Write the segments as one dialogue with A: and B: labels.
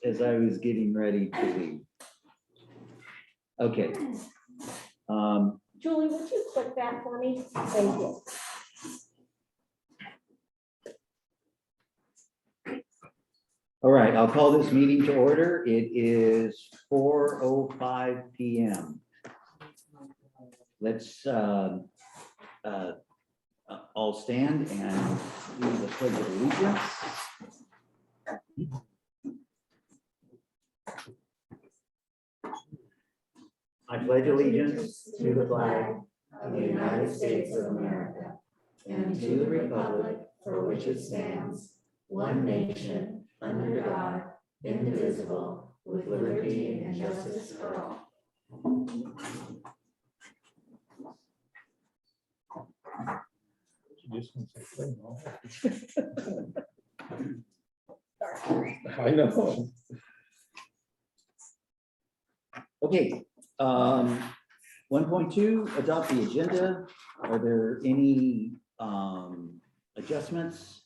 A: as I was getting ready to leave. Okay.
B: Julie, would you click that for me? Thank you.
A: All right, I'll call this meeting to order. It is 4:05 PM. Let's all stand and do the pledge of allegiance. I pledge allegiance to the flag
C: of the United States of America and to the republic for which it stands, one nation, under God, indivisible, with liberty and justice for all.
D: I know.
A: Okay, 1.2, adopt the agenda. Are there any adjustments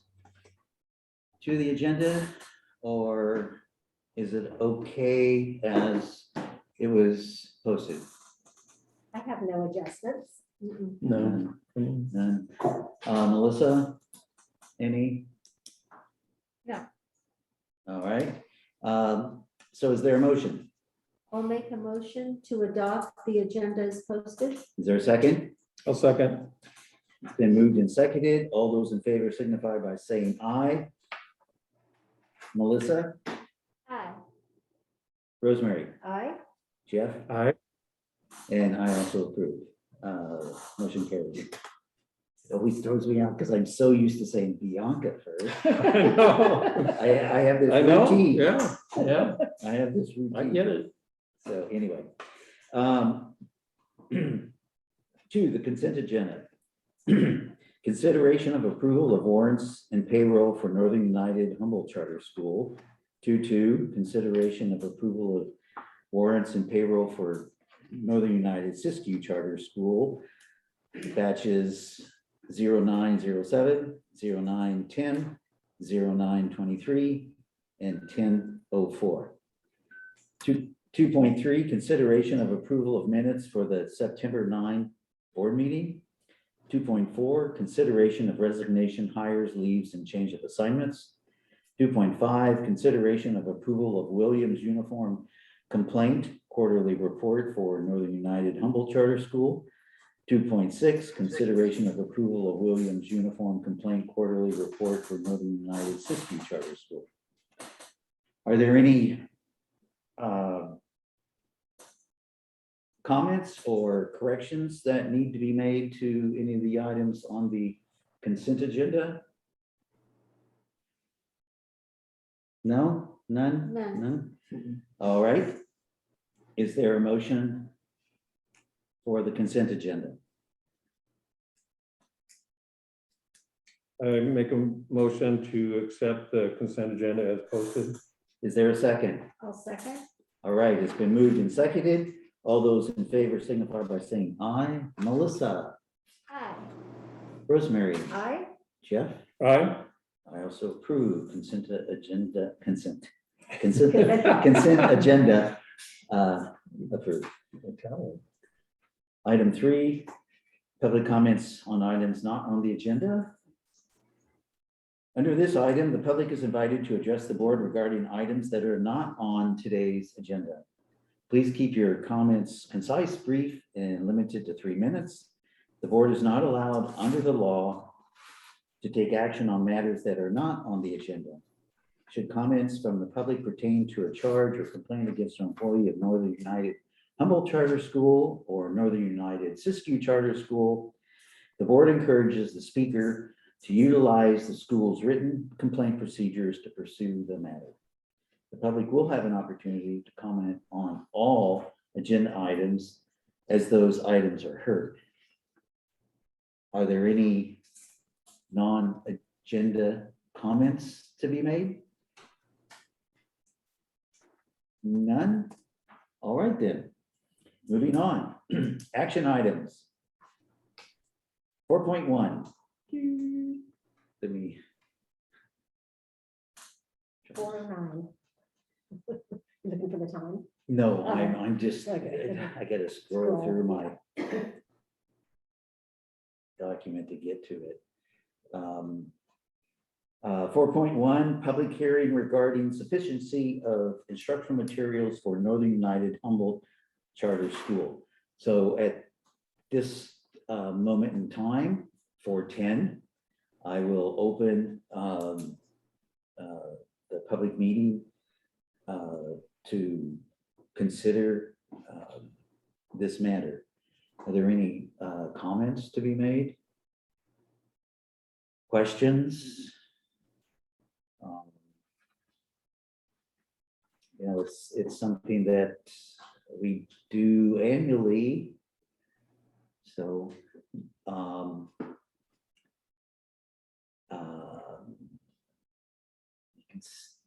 A: to the agenda? Or is it okay as it was posted?
B: I have no adjustments.
D: No.
A: None. Melissa, any?
B: No.
A: All right. So is there a motion?
B: I'll make a motion to adopt the agenda as posted.
A: Is there a second?
D: I'll second.
A: It's been moved and seconded. All those in favor signify by saying aye. Melissa,
B: Aye.
A: Rosemary,
B: Aye.
A: Jeff,
D: Aye.
A: and I also approve. Motion carries. It always throws me out because I'm so used to saying Bianca first.
D: I know.
A: I have this
D: I know.
A: routine.
D: Yeah, yeah,
A: I have this routine.
D: I get it.
A: So anyway. 2, the consent agenda. Consideration of approval of warrants and payroll for Northern United Humboldt Charter School. 2.2, consideration of approval of warrants and payroll for Northern United Siskiyou Charter School, batches 0907, 0910, 0923, and 1004. 2.3, consideration of approval of minutes for the September 9 board meeting. 2.4, consideration of resignation, hires, leaves, and change of assignments. 2.5, consideration of approval of Williams uniform complaint quarterly report for Northern United Humboldt Charter School. 2.6, consideration of approval of Williams uniform complaint quarterly report for Northern United Siskiyou Charter School. Are there any comments or corrections that need to be made to any of the items on the consent agenda? No, none?
B: None.
A: All right. Is there a motion for the consent agenda?
D: I make a motion to accept the consent agenda as posted.
A: Is there a second?
B: I'll second.
A: All right, it's been moved and seconded. All those in favor signify by saying aye. Melissa,
B: Aye.
A: Rosemary,
B: Aye.
A: Jeff,
D: Aye.
A: I also approve consent agenda, consent agenda approved. Item 3, public comments on items not on the agenda. Under this item, the public is invited to address the board regarding items that are not on today's agenda. Please keep your comments concise, brief, and limited to 3 minutes. The board is not allowed under the law to take action on matters that are not on the agenda. Should comments from the public pertain to a charge or complaint against an employee of Northern United Humboldt Charter School or Northern United Siskiyou Charter School, the board encourages the speaker to utilize the school's written complaint procedures to pursue the matter. The public will have an opportunity to comment on all agenda items as those items are heard. Are there any non-agenda comments to be made? None? All right then. Moving on. Action items. 4.1. Let me.
B: 409. Looking for the time.
A: No, I'm just,
B: Okay.
A: I gotta scroll through my document to get to it. 4.1, public hearing regarding sufficiency of instructional materials for Northern United Humboldt Charter School. So at this moment in time, 4:10, I will open the public meeting to consider this matter. Are there any comments to be made? Questions? You know, it's something that we do annually. So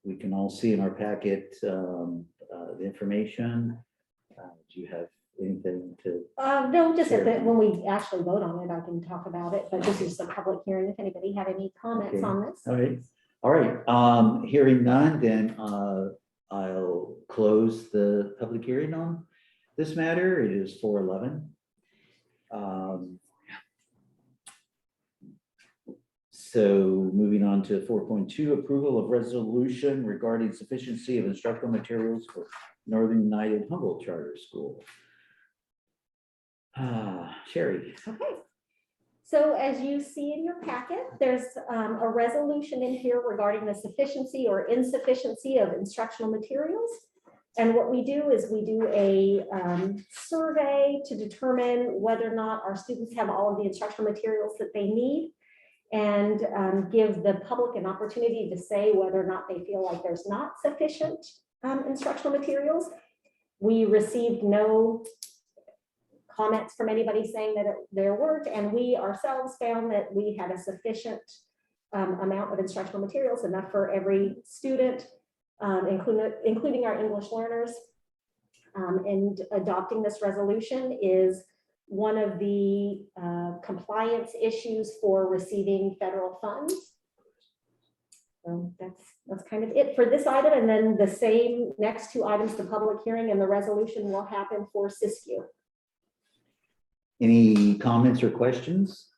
A: we can all see in our packet the information. Do you have anything to?
B: No, just
A: Sure.
B: when we actually vote on it, I can talk about it, but this is a public hearing. If anybody had any comments
A: Okay.
B: on this.
A: All right. Hearing none, then I'll close the public hearing on this matter. It is 4:11. So moving on to 4.2, approval of resolution regarding sufficiency of instructional materials for Northern United Humboldt Charter School. Sherry.
B: Okay. So as you see in your packet, there's a resolution in here regarding the sufficiency or insufficiency of instructional materials. And what we do is we do a survey to determine whether or not our students have all of the instructional materials that they need, and give the public an opportunity to say whether or not they feel like there's not sufficient instructional materials. We received no comments from anybody saying that there weren't, and we ourselves found that we had a sufficient amount of instructional materials, enough for every student, including our English learners. And adopting this resolution is one of the compliance issues for receiving federal funds. So that's kind of it for this item. And then the same next two items, the public hearing and the resolution, will happen for SISU.
A: Any comments or questions?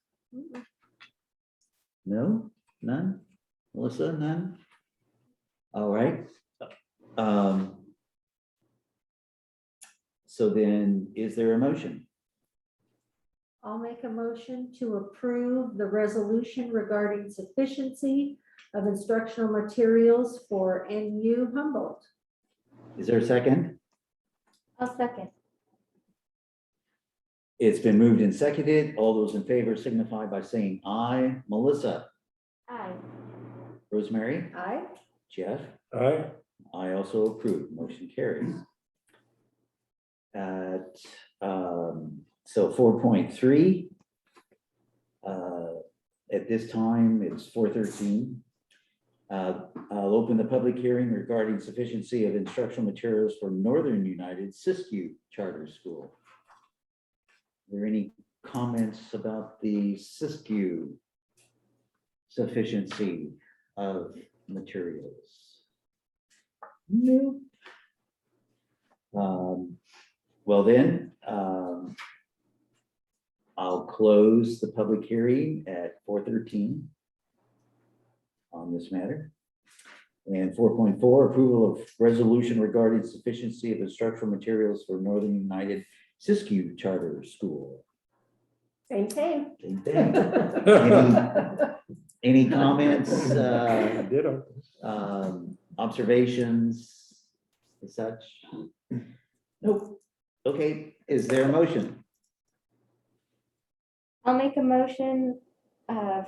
A: No, none? Melissa, none? All right. So then, is there a motion?
C: I'll make a motion to approve the resolution regarding sufficiency of instructional materials for NU Humboldt.
A: Is there a second?
C: I'll second.
A: It's been moved and seconded. All those in favor signify by saying aye. Melissa?
B: Aye.
A: Rosemary?
C: Aye.
A: Jeff?
D: Aye.
A: I also approve. Motion carries. So 4.3. At this time, it's 4:13. I'll open the public hearing regarding sufficiency of instructional materials for Northern United SISU Charter School. Are there any comments about the SISU sufficiency of materials? No. Well then, I'll close the public hearing at 4:13 on this matter. And 4.4, approval of resolution regarding sufficiency of instructional materials for Northern United SISU Charter School.
B: Same thing.
A: Same thing. Any comments,
D: Ditto.
A: observations, and such? Nope. Okay, is there a motion?
E: I'll make a motion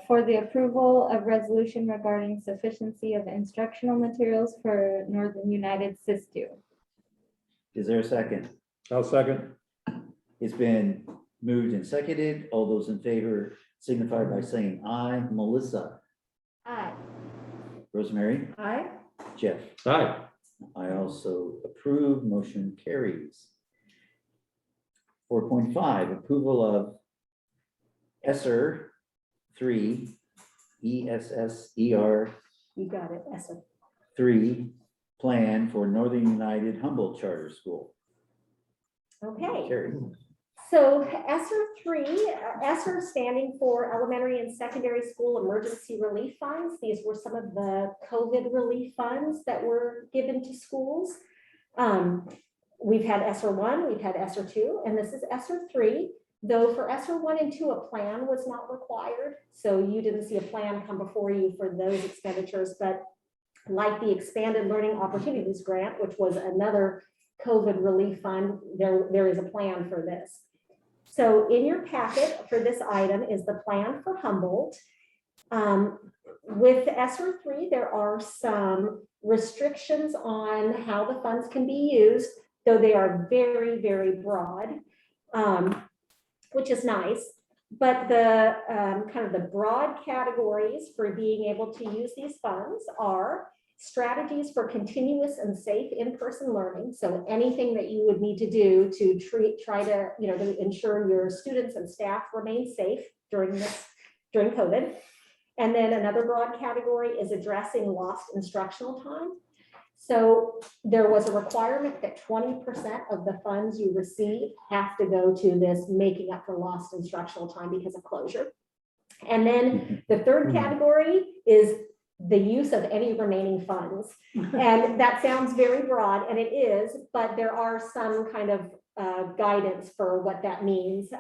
E: for the approval of resolution regarding sufficiency of instructional materials for Northern United SISU.
A: Is there a second?
D: I'll second.
A: It's been moved and seconded. All those in favor signify by saying aye. Melissa?
B: Aye.
A: Rosemary?
C: Aye.
A: Jeff?
D: Aye.
A: I also approve. Motion carries. 4.5, approval of ESSER 3, ESSER
B: You got it, Esther.
A: 3 plan for Northern United Humboldt Charter School.
B: Okay.
A: Carrie.
B: So ESSER 3, ESSER standing for Elementary and Secondary School Emergency Relief Funds. These were some of the COVID relief funds that were given to schools. We've had ESSER 1, we've had ESSER 2, and this is ESSER 3. Though for ESSER 1 and 2, a plan was not required. So you didn't see a plan come before you for those expenditures, but like the Expanded Learning Opportunities Grant, which was another COVID relief fund, there is a plan for this. So in your packet for this item is the plan for Humboldt. With ESSER 3, there are some restrictions on how the funds can be used, though they are very, very broad, which is nice. But the kind of the broad categories for being able to use these funds are strategies for continuous and safe in-person learning. So anything that you would need to do to try to, to ensure your students and staff remain safe during COVID. And then another broad category is addressing lost instructional time. So there was a requirement that 20% of the funds you receive have to go to this making up for lost instructional time because of closure. And then the third category is the use of any remaining funds. And that sounds very broad, and it is, but there are some kind of guidance for what that means.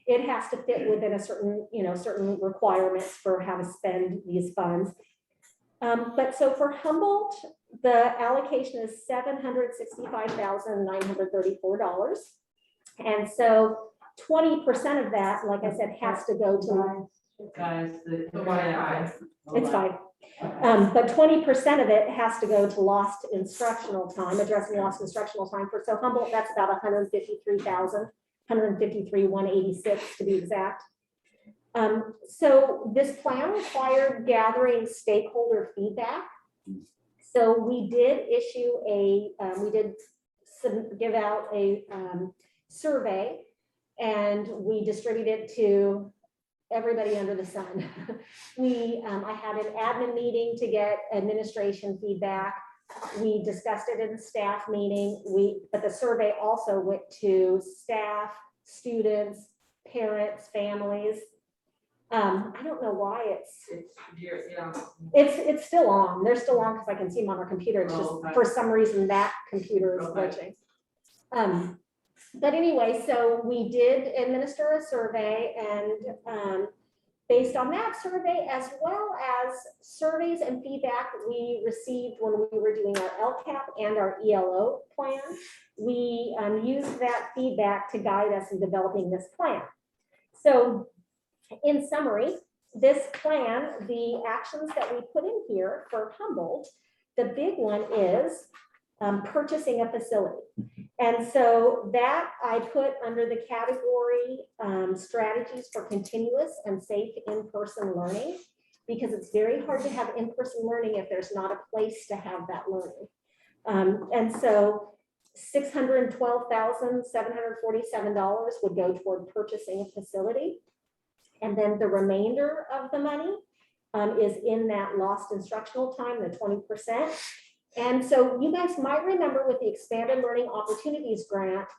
B: It has to fit within a certain requirements for how to spend these funds. But so for Humboldt, the allocation is $765,934. And so 20% of that, like I said, has to go to, it's fine. But 20% of it has to go to lost instructional time, addressing lost instructional time. For so Humboldt, that's about 153,186 to be exact. So this plan required gathering stakeholder feedback. So we did issue give out a survey, and we distributed it to everybody under the sun. I had an admin meeting to get administration feedback. We discussed it in the staff meeting. But the survey also went to staff, students, parents, families. I don't know why it's still on. They're still on because I can see them on our computer. It's just for some reason that computer is glitching. But anyway, so we did administer a survey, and based on that survey, as well as surveys and feedback we received when we were doing our LCAP and our ELO plan, we used that feedback to guide us in developing this plan. So in summary, this plan, the actions that we put in here for Humboldt, the big one is purchasing a facility. And so that I put under the category strategies for continuous and safe in-person learning, because it's very hard to have in-person learning if there's not a place to have that learning. And so $612,747 would go toward purchasing a facility. And then the remainder of the money is in that lost instructional time, the 20%. And so you guys might remember with the Expanded Learning Opportunities Grant,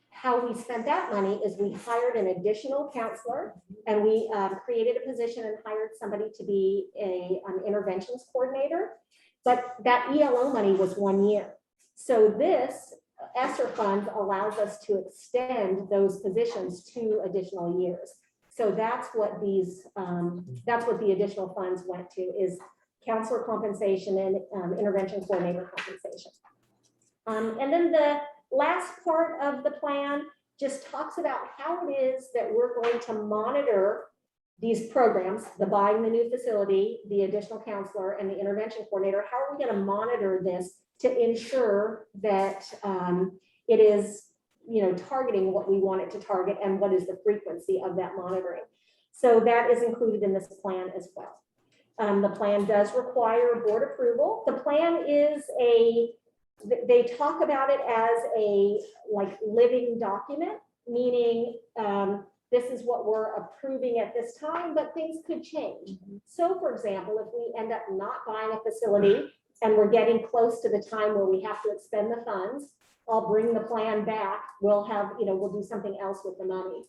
B: how we spent that money is we hired an additional counselor, and we created a position and hired somebody to be an interventions coordinator. But that ELO money was 1 year. So this ESSER fund allows us to extend those positions 2 additional years. So that's what the additional funds went to, is counselor compensation and intervention coordinator compensation. And then the last part of the plan just talks about how it is that we're going to monitor these programs, the buying the new facility, the additional counselor, and the intervention coordinator. How are we going to monitor this to ensure that it is targeting what we want it to target, and what is the frequency of that monitoring? So that is included in this plan as well. The plan does require board approval. The plan is they talk about it as a living document, meaning this is what we're approving at this time, but things could change. So for example, if we end up not buying a facility and we're getting close to the time where we have to expend the funds, I'll bring the plan back. We'll have, we'll do something else with the money.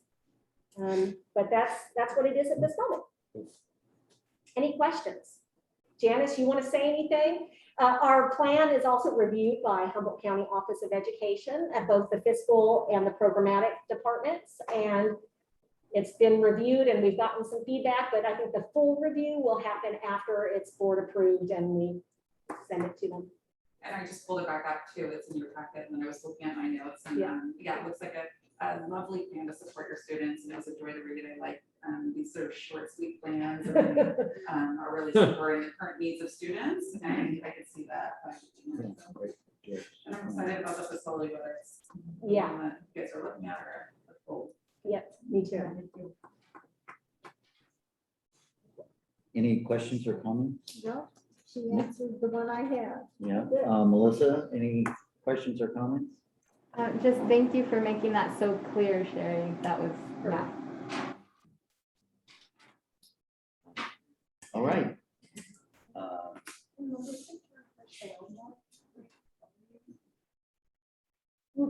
B: But that's what it is at this moment. Any questions? Janice, you want to say anything? Our plan is also reviewed by Humboldt County Office of Education at both the fiscal and the programmatic departments. And it's been reviewed and we've gotten some feedback, but I think the full review will happen after it's board approved and we send it to them.
F: And I just pulled it back up too. It's in your packet when I was looking at my notes. And yeah, it looks like a lovely plan to support your students. And it was a joy to read. I like these sort of short, sweet plans and are really supporting the current needs of students. And I can see that. And I'm excited about the facility, whether it's
B: Yeah.
F: that you guys are looking at or the full.
B: Yep, me too.
A: Any questions or comments?
C: No, she answered the one I had.
A: Yeah, Melissa, any questions or comments?
E: Just thank you for making that so clear, Sherry. That was, yeah.
A: All right.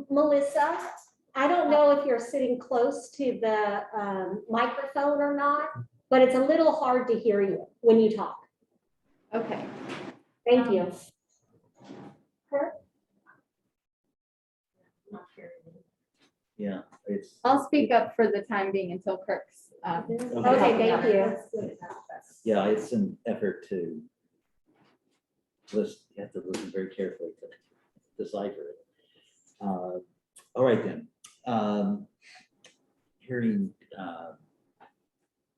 B: Melissa, I don't know if you're sitting close to the microphone or not, but it's a little hard to hear you when you talk.
E: Okay.
B: Thank you.
A: Yeah, it's.
E: I'll speak up for the time being until Kirk's.
B: Okay, thank you.
A: Yeah, it's an effort to listen, you have to listen very carefully to decipher it. All right then. Hearing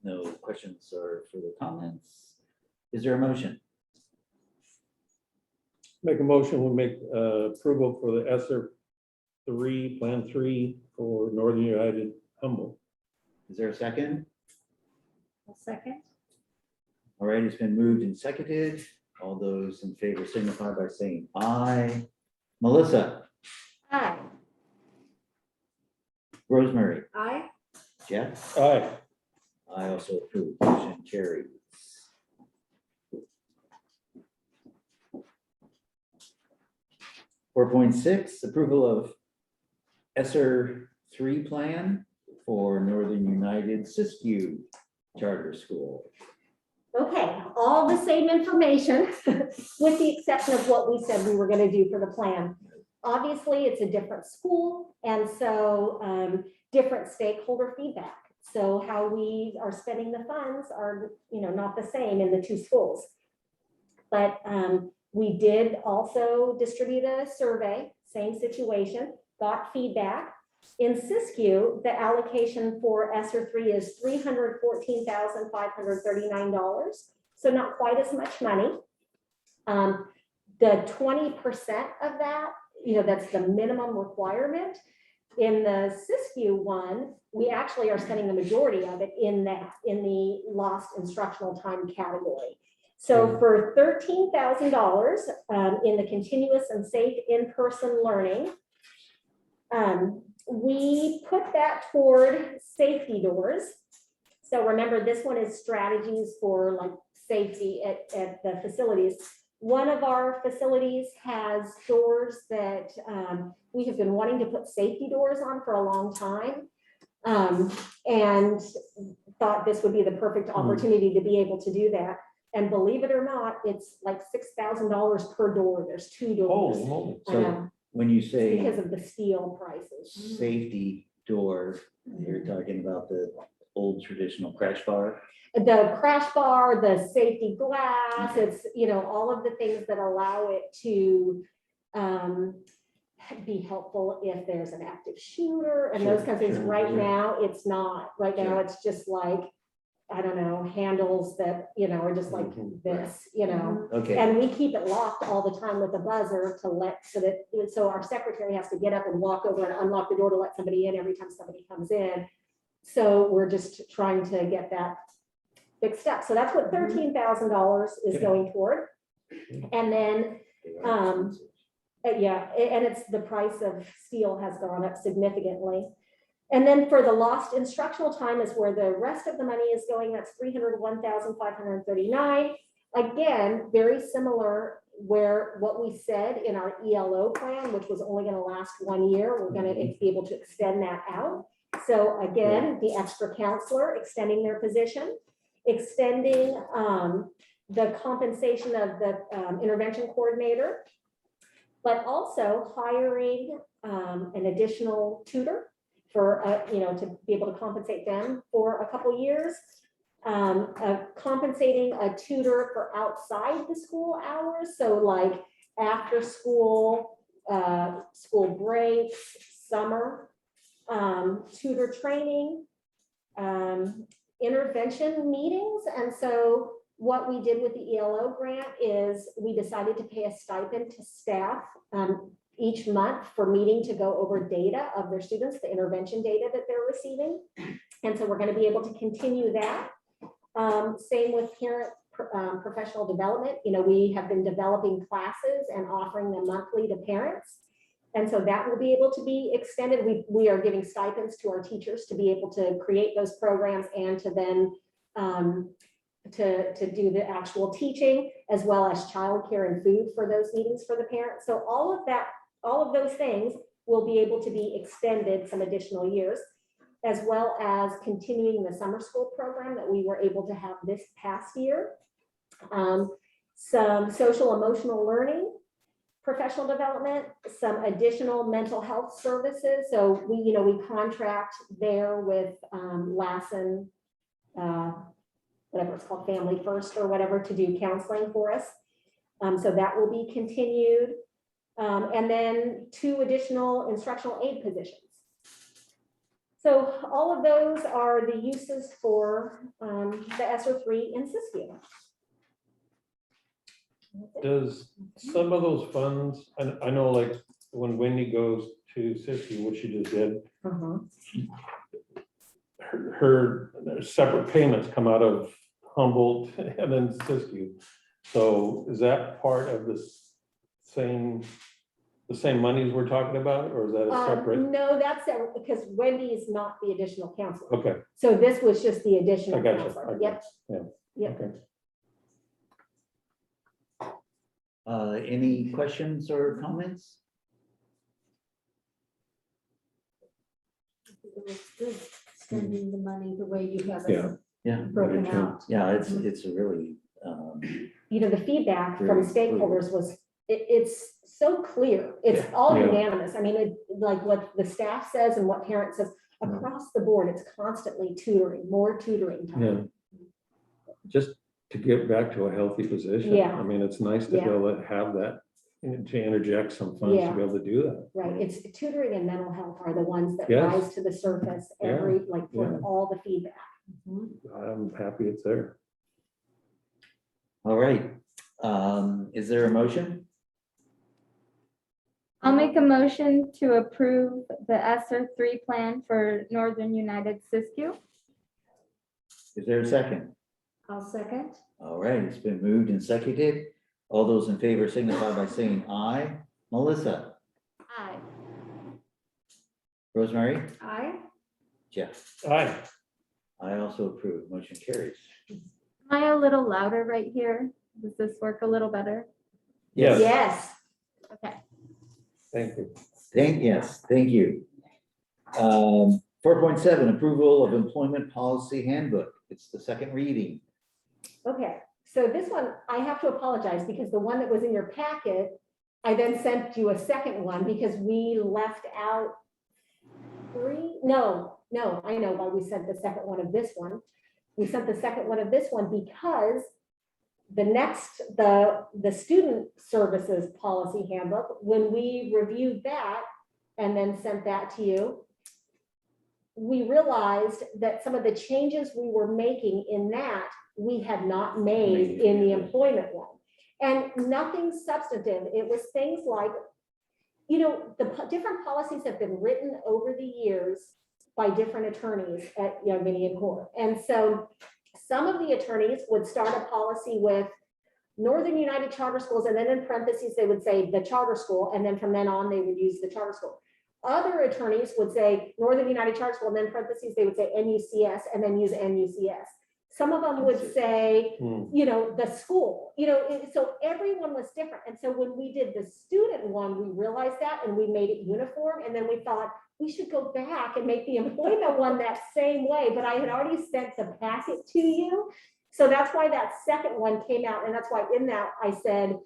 A: no questions or further comments, is there a motion?
D: Make a motion, we'll make approval for the ESSER 3, Plan 3 for Northern United Humboldt.
A: Is there a second?
C: A second.
A: All right, it's been moved and seconded. All those in favor signify by saying aye. Melissa,
B: Hi.
A: Rosemary,
C: Aye.
A: Jeff?
D: Aye.
A: I also approve, motion carries. 4.6, approval of ESSER 3 plan for Northern United Siskiyou Charter School.
B: Okay, all the same information with the exception of what we said we were going to do for the plan. Obviously, it's a different school, and so different stakeholder feedback. So how we are spending the funds are, not the same in the two schools. But we did also distribute a survey, same situation, got feedback. In Siskiyou, the allocation for ESSER 3 is $314,539, so not quite as much money. The 20% of that, that's the minimum requirement. In the Siskiyou one, we actually are spending the majority of it in the lost instructional time category. So for $13,000 in the continuous and safe in-person learning, we put that toward safety doors. So remember, this one is strategies for like safety at the facilities. One of our facilities has doors that we have been wanting to put safety doors on for a long time, and thought this would be the perfect opportunity to be able to do that. And believe it or not, it's like $6,000 per door. There's 2 doors.
D: Holy moly.
B: I
A: So
B: know,
A: when you
B: because
A: say
B: of the steel prices.
A: safety door, you're talking about the old traditional crash bar?
B: The crash bar, the safety glass, it's, all of the things that allow it to be helpful if there's an active shooter and those kinds of things. Right now, it's not. Right now, it's just like, I don't know, handles that, are just like this,
A: Okay,
B: and we keep it locked all the time with a buzzer so our secretary has to get up and walk over and unlock the door to let somebody in every time somebody comes in. So we're just trying to get that fixed up. So that's what $13,000 is going toward. And then, yeah, and it's the price of steel has gone up significantly. And then for the lost instructional time is where the rest of the money is going. That's $301,539. Again, very similar where what we said in our ELO plan, which was only going to last 1 year, we're going to be able to extend that out. So again, the extra counselor extending their position, extending the compensation of the intervention coordinator, but also hiring an additional tutor for, to be able to compensate them for a couple years. Compensating a tutor for outside the school hours. So like after school, school breaks, summer, tutor training, intervention meetings. And so what we did with the ELO grant is we decided to pay a stipend to staff each month for meeting to go over data of their students, the intervention data that they're receiving. And so we're going to be able to continue that. Same with parent professional development. We have been developing classes and offering them monthly to parents. And so that will be able to be extended. We are giving stipends to our teachers to be able to create those programs and to then to do the actual teaching, as well as childcare and food for those meetings for the parents. So all of those things will be able to be extended some additional years, as well as continuing the summer school program that we were able to have this past year. Some social emotional learning, professional development, some additional mental health services. So we contract there with Lassen, whatever it's called, Family First or whatever, to do counseling for us. So that will be continued. And then 2 additional instructional aid positions. So all of those are the uses for the ESSER 3 in Siskiyou.
D: Does some of those funds, I know like when Wendy goes to Siskiyou, what she just did, her separate payments come out of Humboldt and then Siskiyou. So is that part of the same monies we're talking about, or is that a separate?
B: No, that's separate because Wendy is not the additional counselor.
D: Okay.
B: So this was just the additional
D: I got you.
B: counselor.
D: Okay.
B: Yep.
D: Yeah.
B: Yep.
D: Okay.
A: Any questions or comments?
C: It was good spending the money the way you have
D: Yeah.
C: it
A: Yeah,
C: broken out.
A: yeah, it's a really,
B: The feedback from
A: Very
B: stakeholders was, it's so clear. It's all
D: Yeah.
B: unanimous. I mean, like what the staff says and what parents says, across the board, it's constantly tutoring, more tutoring time.
D: Yeah. Just to get back to a healthy position.
B: Yeah.
D: I mean, it's nice to be
B: Yeah.
D: able to have that, to interject some funds to
B: Yeah.
D: be able to do that.
B: Right, it's tutoring and mental health are the ones that
D: Yes.
B: rise to the surface
D: Yeah.
B: from
D: Yeah.
B: all the feedback.
D: I'm happy it's there.
A: all right. Is there a motion?
E: I'll make a motion to approve the ESSER 3 plan for Northern United Siskiyou.
A: Is there a second?
C: I'll second.
A: All right, it's been moved and seconded. All those in favor signify by saying aye. Melissa,
E: Aye.
A: Rosemary,
C: Aye.
A: Jeff,
D: Aye.
A: I also approve. Motion carries.
E: Am I a little louder right here? Does this work a little better?
D: Yes.
B: Yes,
E: Okay.
D: Thank you.
A: Thank you. 4.7, approval of employment policy handbook. It's the second reading.
B: okay, so this one, I have to apologize because the one that was in your packet, I then sent you a second one because we left out 3, no, I know why we sent the second one of this one. We sent the second one of this one because the student services policy handbook, when we reviewed that and then sent that to you, we realized that some of the changes we were making in that, we had not made in the employment one. And nothing substantive. It was things like, the different policies have been written over the years by different attorneys at Young Vinny and Core. And so some of the attorneys would start a policy with Northern United Charter Schools, and then in parentheses, they would say the charter school, and then from then on, they would use the charter school. Other attorneys would say Northern United Charter School, and then parentheses, they would say NUCS, and then use NUCS. Some of them would say,
D: Hmm.
B: you know, the school, you know, so everyone was different. And so when we did the student one, we realized that and we made it uniform. And then we thought we should go back and make the employment one that same way. But I had already sent the packet to you. So that's why that second one came out. And that's why in that I said,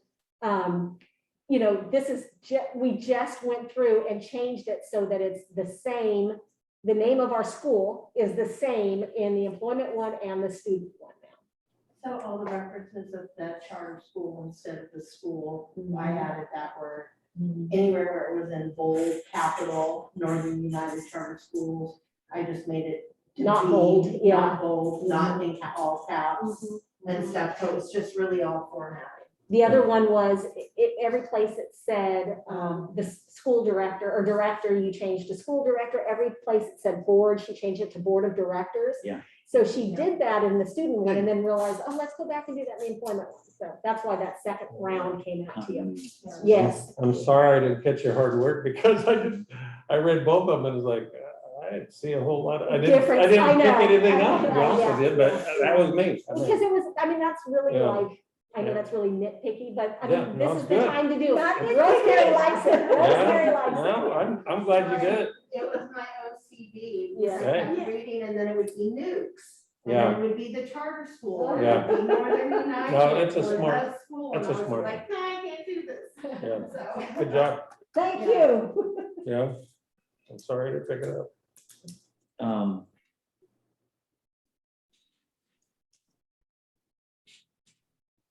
B: you know, this is, we just went through and changed it so that it's the same. The name of our school is the same in the employment one and the student one now.
C: So all the references of that charter school instead of the school, I added that word. Anywhere where it was in bold, capital, Northern United Charter Schools, I just made it. to
B: Not
C: be
B: bold, yeah.
C: Not bold, not in all caps
B: Mm-hmm.
C: and stuff, so it's just really all formatting.
B: The other one was, every place it said, the school director or director, you changed to school director. Every place it said board, she changed it to board of directors.
A: Yeah.
B: So she did that in the student one and then realized, oh, let's go back and do that in the employment one. So that's why that second round came out to you. Yes.
D: I'm sorry I didn't catch your hard work because I read both of them and it was like, I didn't see a whole lot. I didn't
B: Difference, I
D: pick
B: know.
D: anything up, to be honest with
B: Yeah.
D: you, but that was me. I mean,
B: Because it was, I mean, that's really
D: Yeah.
B: like, I know
D: Yeah.
B: that's really nitpicky, but I
D: Yeah,
B: mean,
D: no,
B: this
D: it's
B: is the
D: good.
B: time to do
C: Not
B: it.
C: nitpicky.
B: Rosemary likes it. Rosemary
D: Yeah,
B: likes it.
D: no, I'm glad you did it.
C: It was my OCD.
B: Yeah.
C: I kept reading and then it would be NUCS. And
D: Yeah.
C: then it would be the charter school. and
D: Yeah.
C: it would be Northern United.
D: No, it's a
C: or
D: smart-
C: the school,
D: that's
C: and
D: a
C: I was
D: smart
C: like, no, I can't do this.
D: Yeah.
C: So.
D: Good job.
B: Thank you.
D: Yeah. I'm sorry to pick it up.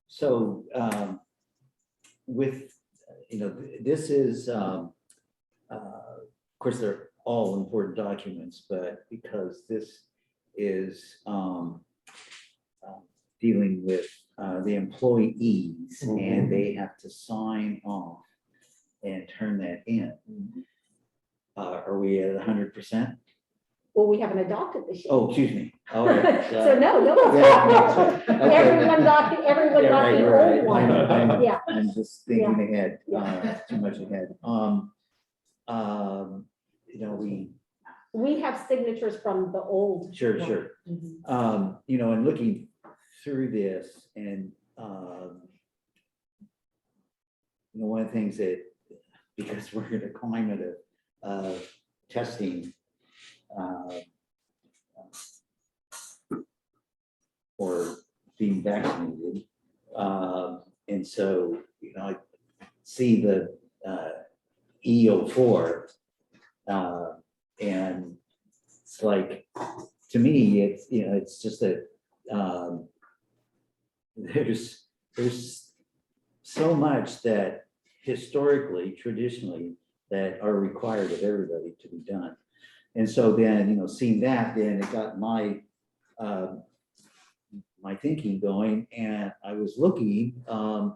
A: So with, you know, this is, of course, they're all important documents, but because this is dealing with the employees and they have to sign off and turn that in. Are we at 100%?
B: Well, we haven't adopted this yet.
A: Oh, excuse me. All right.
B: So no, no one's
A: Yeah,
B: got it.
A: okay.
B: Everyone got
A: Yeah,
B: the
A: right,
B: old
A: right.
B: one. Yeah.
A: I'm just thinking ahead, too much ahead. You know,
B: We have signatures from the old.
A: sure.
B: Mhm.
A: You know, and looking through this and, you know, one of the things that, because we're in a climate of testing, or being vaccinated. And so, you know, I see the EO4, and it's like, to me, it's, you know, it's just that there's so much that historically, traditionally, that are required of everybody to be done. And so then, you know, seeing that, then it got my my thinking going, and I was looking, I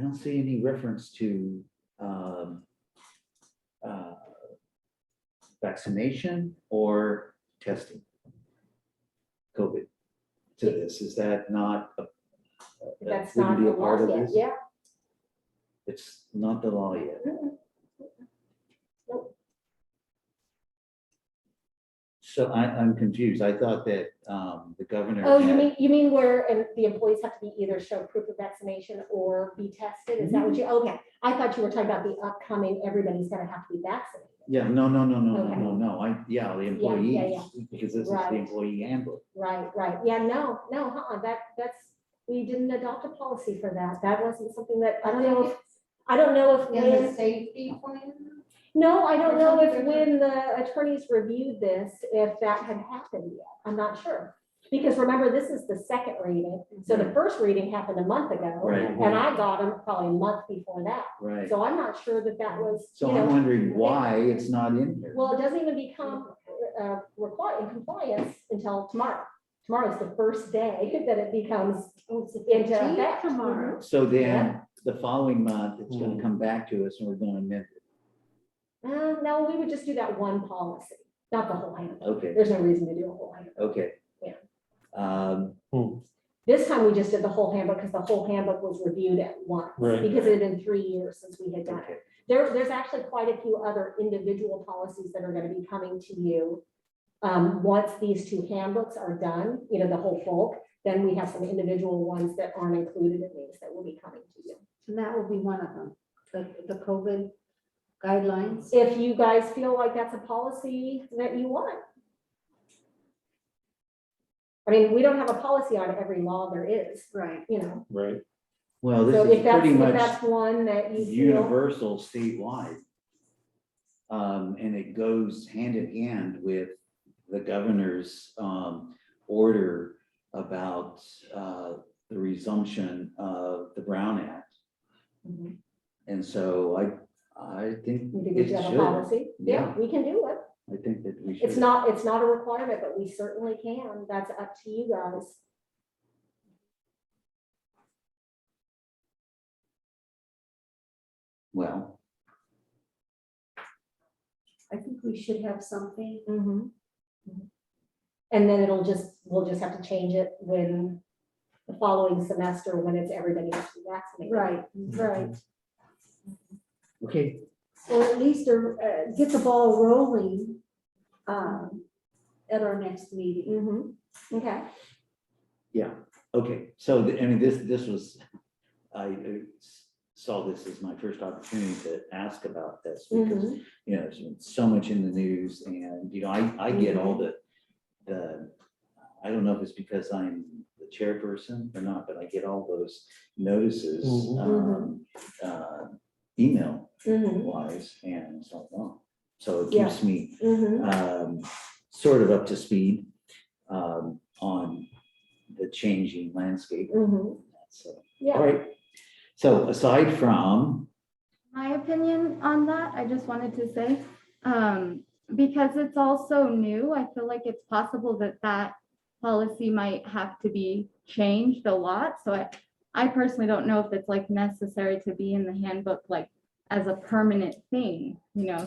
A: don't see any reference to vaccination or testing COVID to this. Is that not
B: That's
A: wouldn't
B: not
A: be
B: a
A: a part
B: lot
A: of
B: yet.
A: this?
B: Yeah.
A: It's not the law yet. So I'm confused. I thought that the governor.
B: Oh,
A: had-
B: you mean where the employees have to be either show proof of vaccination or be tested? Is that what you, okay. I thought you were talking about the upcoming, everybody's gonna have to be vaccinated.
A: Yeah, no,
B: Okay.
A: the employees,
B: yeah.
A: because this is the
B: Right.
A: employee handbook.
B: Right. Yeah, no, that's, we didn't adopt a policy for that. That wasn't something that, I don't know if
C: In the
B: when,
C: safety plan?
B: no, I don't
C: Or
B: know if
C: something
B: when the attorneys reviewed this, if that had happened yet. I'm not sure. Because remember, this is the second reading. So the first reading happened a month ago.
A: Right.
B: And I got them probably a month before that.
A: Right.
B: So I'm not sure that was,
A: So
B: you
A: I'm
B: know,
A: wondering why it's not in here.
B: well, it doesn't even become required in compliance until tomorrow. Tomorrow's the first day that it becomes into effect.
C: Tomorrow.
A: So then the following month, it's gonna come back to us and we're gonna amend it.
B: No, we would just do that one policy, not the whole handbook.
A: Okay,
B: There's no reason to do a whole handbook.
A: okay.
B: Yeah.
D: Hmm.
B: This time we just did the whole handbook because the whole handbook was reviewed at once.
D: Right.
B: Because it had been 3 years since we had done
A: Okay.
B: it. There's actually quite a few other individual policies that are going to be coming to you Once these two handbooks are done, the whole bulk, then we have some individual ones that aren't included in these that will be coming to you.
C: And that will be one of them, the COVID guidelines.
B: If you guys feel like that's a policy that you want. I mean, we don't have a policy on every law there is,
C: Right.
D: Right.
A: Well, this
B: So
A: is
B: if that's,
A: pretty
B: if
A: much
B: that's one that you feel,
A: universal statewide. And it goes hand in hand with the governor's order about the resumption of the Brown Act.
B: Mhm.
A: And so I think
B: we
A: it
B: should have a
A: should.
B: policy. Yeah,
A: Yeah.
B: we can do it.
A: I think that we should.
B: It's not a requirement, but we certainly can. That's up to you guys.
A: Well,
C: I think we should have something.
B: Mhm. And then we'll just have to change it when the following semester, when it's everybody has to be vaccinated.
C: Right.
A: okay,
C: Or at least get the ball rolling at our next meeting.
B: Okay.
A: okay. So, I mean, this was, I saw this as my first opportunity to ask about this because,
B: Mhm.
A: there's been so much in the news and, I get all the, I don't know if it's because I'm the chairperson or not, but I get all those notices, email
B: Mhm.
A: wise, and so on. So it
B: Yeah.
A: keeps me
B: Mhm.
A: sort of up to speed on the changing landscape.
B: Mhm.
A: So, all
B: Yeah.
A: right. So aside from,
E: My opinion on that, I just wanted to say, because it's also new, I feel like it's possible that that policy might have to be changed a lot. So I personally don't know if it's like necessary to be in the handbook, like as a permanent thing,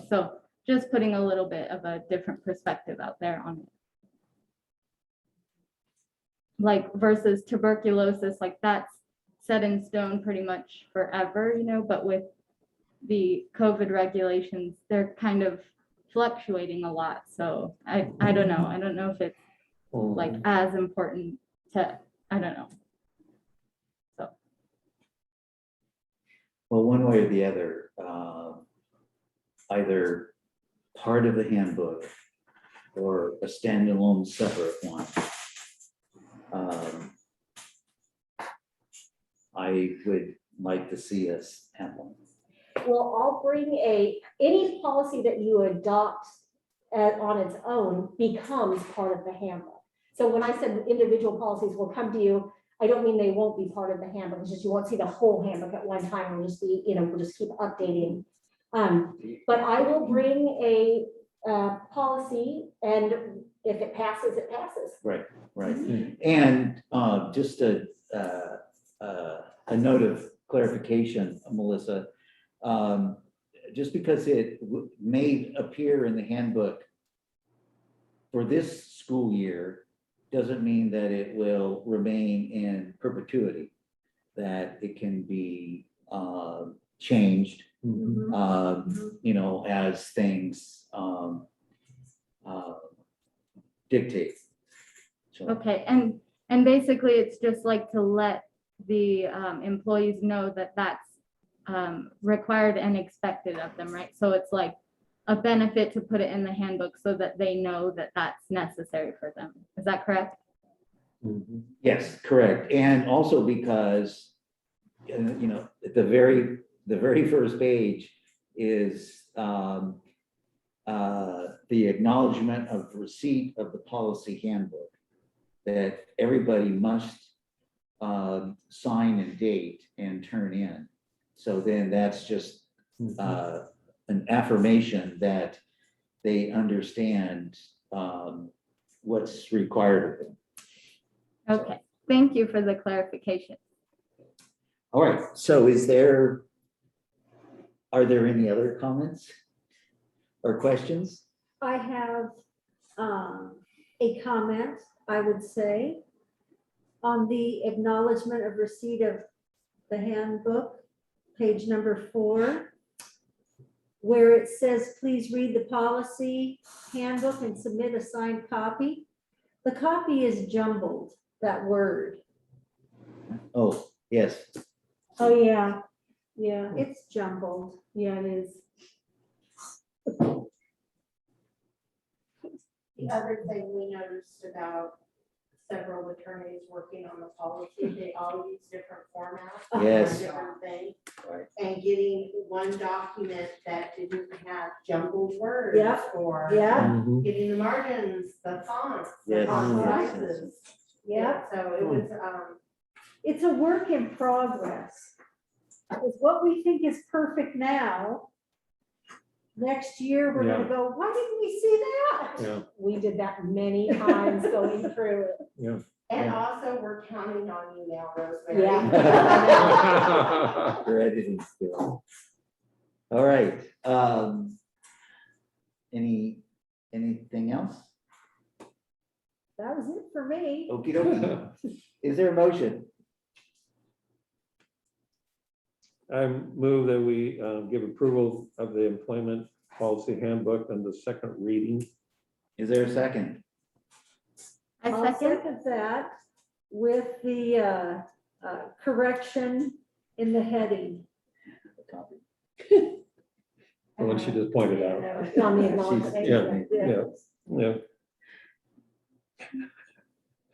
E: so just putting a little bit of a different perspective out there on it. Like versus tuberculosis, like that's set in stone pretty much forever, but with the COVID regulations, they're kind of fluctuating a lot. So I don't know. I don't know if it's like as important to, I don't know. So.
A: well, one way or the other, either part of the handbook or a standalone separate one. I would like to see us have one.
B: Well, I'll bring any policy that you adopt on its own becomes part of the handbook. So when I said individual policies will come to you, I don't mean they won't be part of the handbook. It's just you won't see the whole handbook at one time. We'll just be, we'll just keep updating. But I will bring a policy, and if it passes, it passes.
A: Right. And just a note of clarification, Melissa, just because it may appear in the handbook for this school year, doesn't mean that it will remain in perpetuity, that it can be changed, as things dictate. So,
E: Okay, and basically it's just like to let the employees know that that's required and expected of them, right? So it's like a benefit to put it in the handbook so that they know that that's necessary for them. Is that correct?
A: yes, correct. And also because, at the very first page is the acknowledgement of receipt of the policy handbook that everybody must sign and date and turn in. So then that's just an affirmation that they understand what's required of them.
E: Okay, thank you for the clarification.
A: All right, so are there any other comments or questions?
C: I have a comment, I would say, on the acknowledgement of receipt of the handbook, page number 4. where it says, please read the policy handbook and submit a signed copy. The copy is jumbled, that word.
A: Oh, yes.
C: Oh, yeah, yeah, it's jumbled. Yeah, it is.
G: The other thing we noticed about several attorneys working on the policy, they all use different formats. for
A: Yes.
G: Different things, and getting one document that didn't have jumbled words.
C: Yeah.
G: Or
C: Yeah,
G: getting the margins, the fonts, the
A: Yes.
G: font
A: Yes.
G: sizes.
C: yeah.
G: So it was,
C: It's a work in progress. It's what we think is perfect now. Next year, we're gonna go, why didn't we see that?
D: Yeah.
B: We did that many times going through it.
G: and
A: Yeah.
G: also we're counting on you now, Rosemary.
B: Yeah.
A: Your editing skill. All right. Anything else?
C: That was it for me.
A: Okey dokey. Is there a motion?
D: I move that we give approval of the employment policy handbook on the second reading.
A: Is there a second?
E: I
C: I'll
E: second.
C: second that with the correction in the heading.
D: The one she just pointed out.
B: On the acknowledgement.
D: Yeah. Yeah.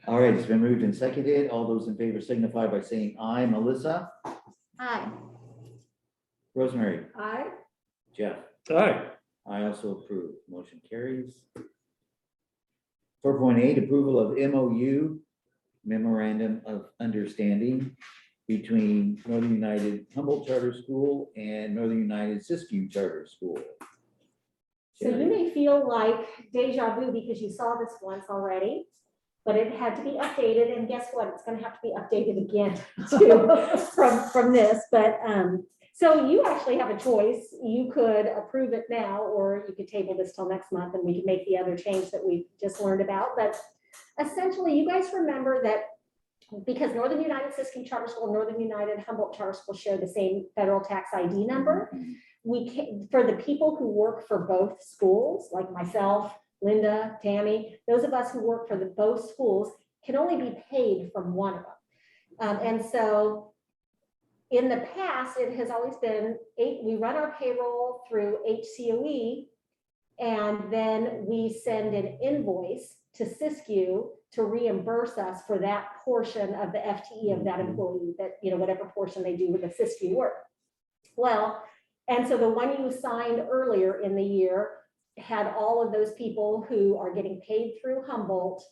A: All right, it's been moved and seconded. All those in favor signify by saying aye. Melissa?
E: Aye.
A: Rosemary?
C: Aye.
A: Jeff?
D: Aye.
A: I also approve. Motion carries. 4.8, approval of MOU, Memorandum of Understanding between Northern United Humboldt Charter School and Northern United Siskiyou Charter School.
B: So you may feel like deja vu because you saw this once already, but it had to be updated, and guess what? It's gonna have to be updated again too, from this, but, so you actually have a choice. You could approve it now, or you could table this till next month and we can make the other change that we just learned about, but essentially, you guys remember that because Northern United Siskiyou Charter School, Northern United Humboldt Charter School share the same federal tax ID number, we can, for the people who work for both schools, like myself, Linda, Tammy, those of us who work for both schools can only be paid from one of them. And so in the past, it has always been we run our payroll through HCOE, and then we send an invoice to Siskiyou to reimburse us for that portion of the FTE of that employee, that, whatever portion they do with the Siskiyou work. Well, and so the one you signed earlier in the year had all of those people who are getting paid through Humboldt.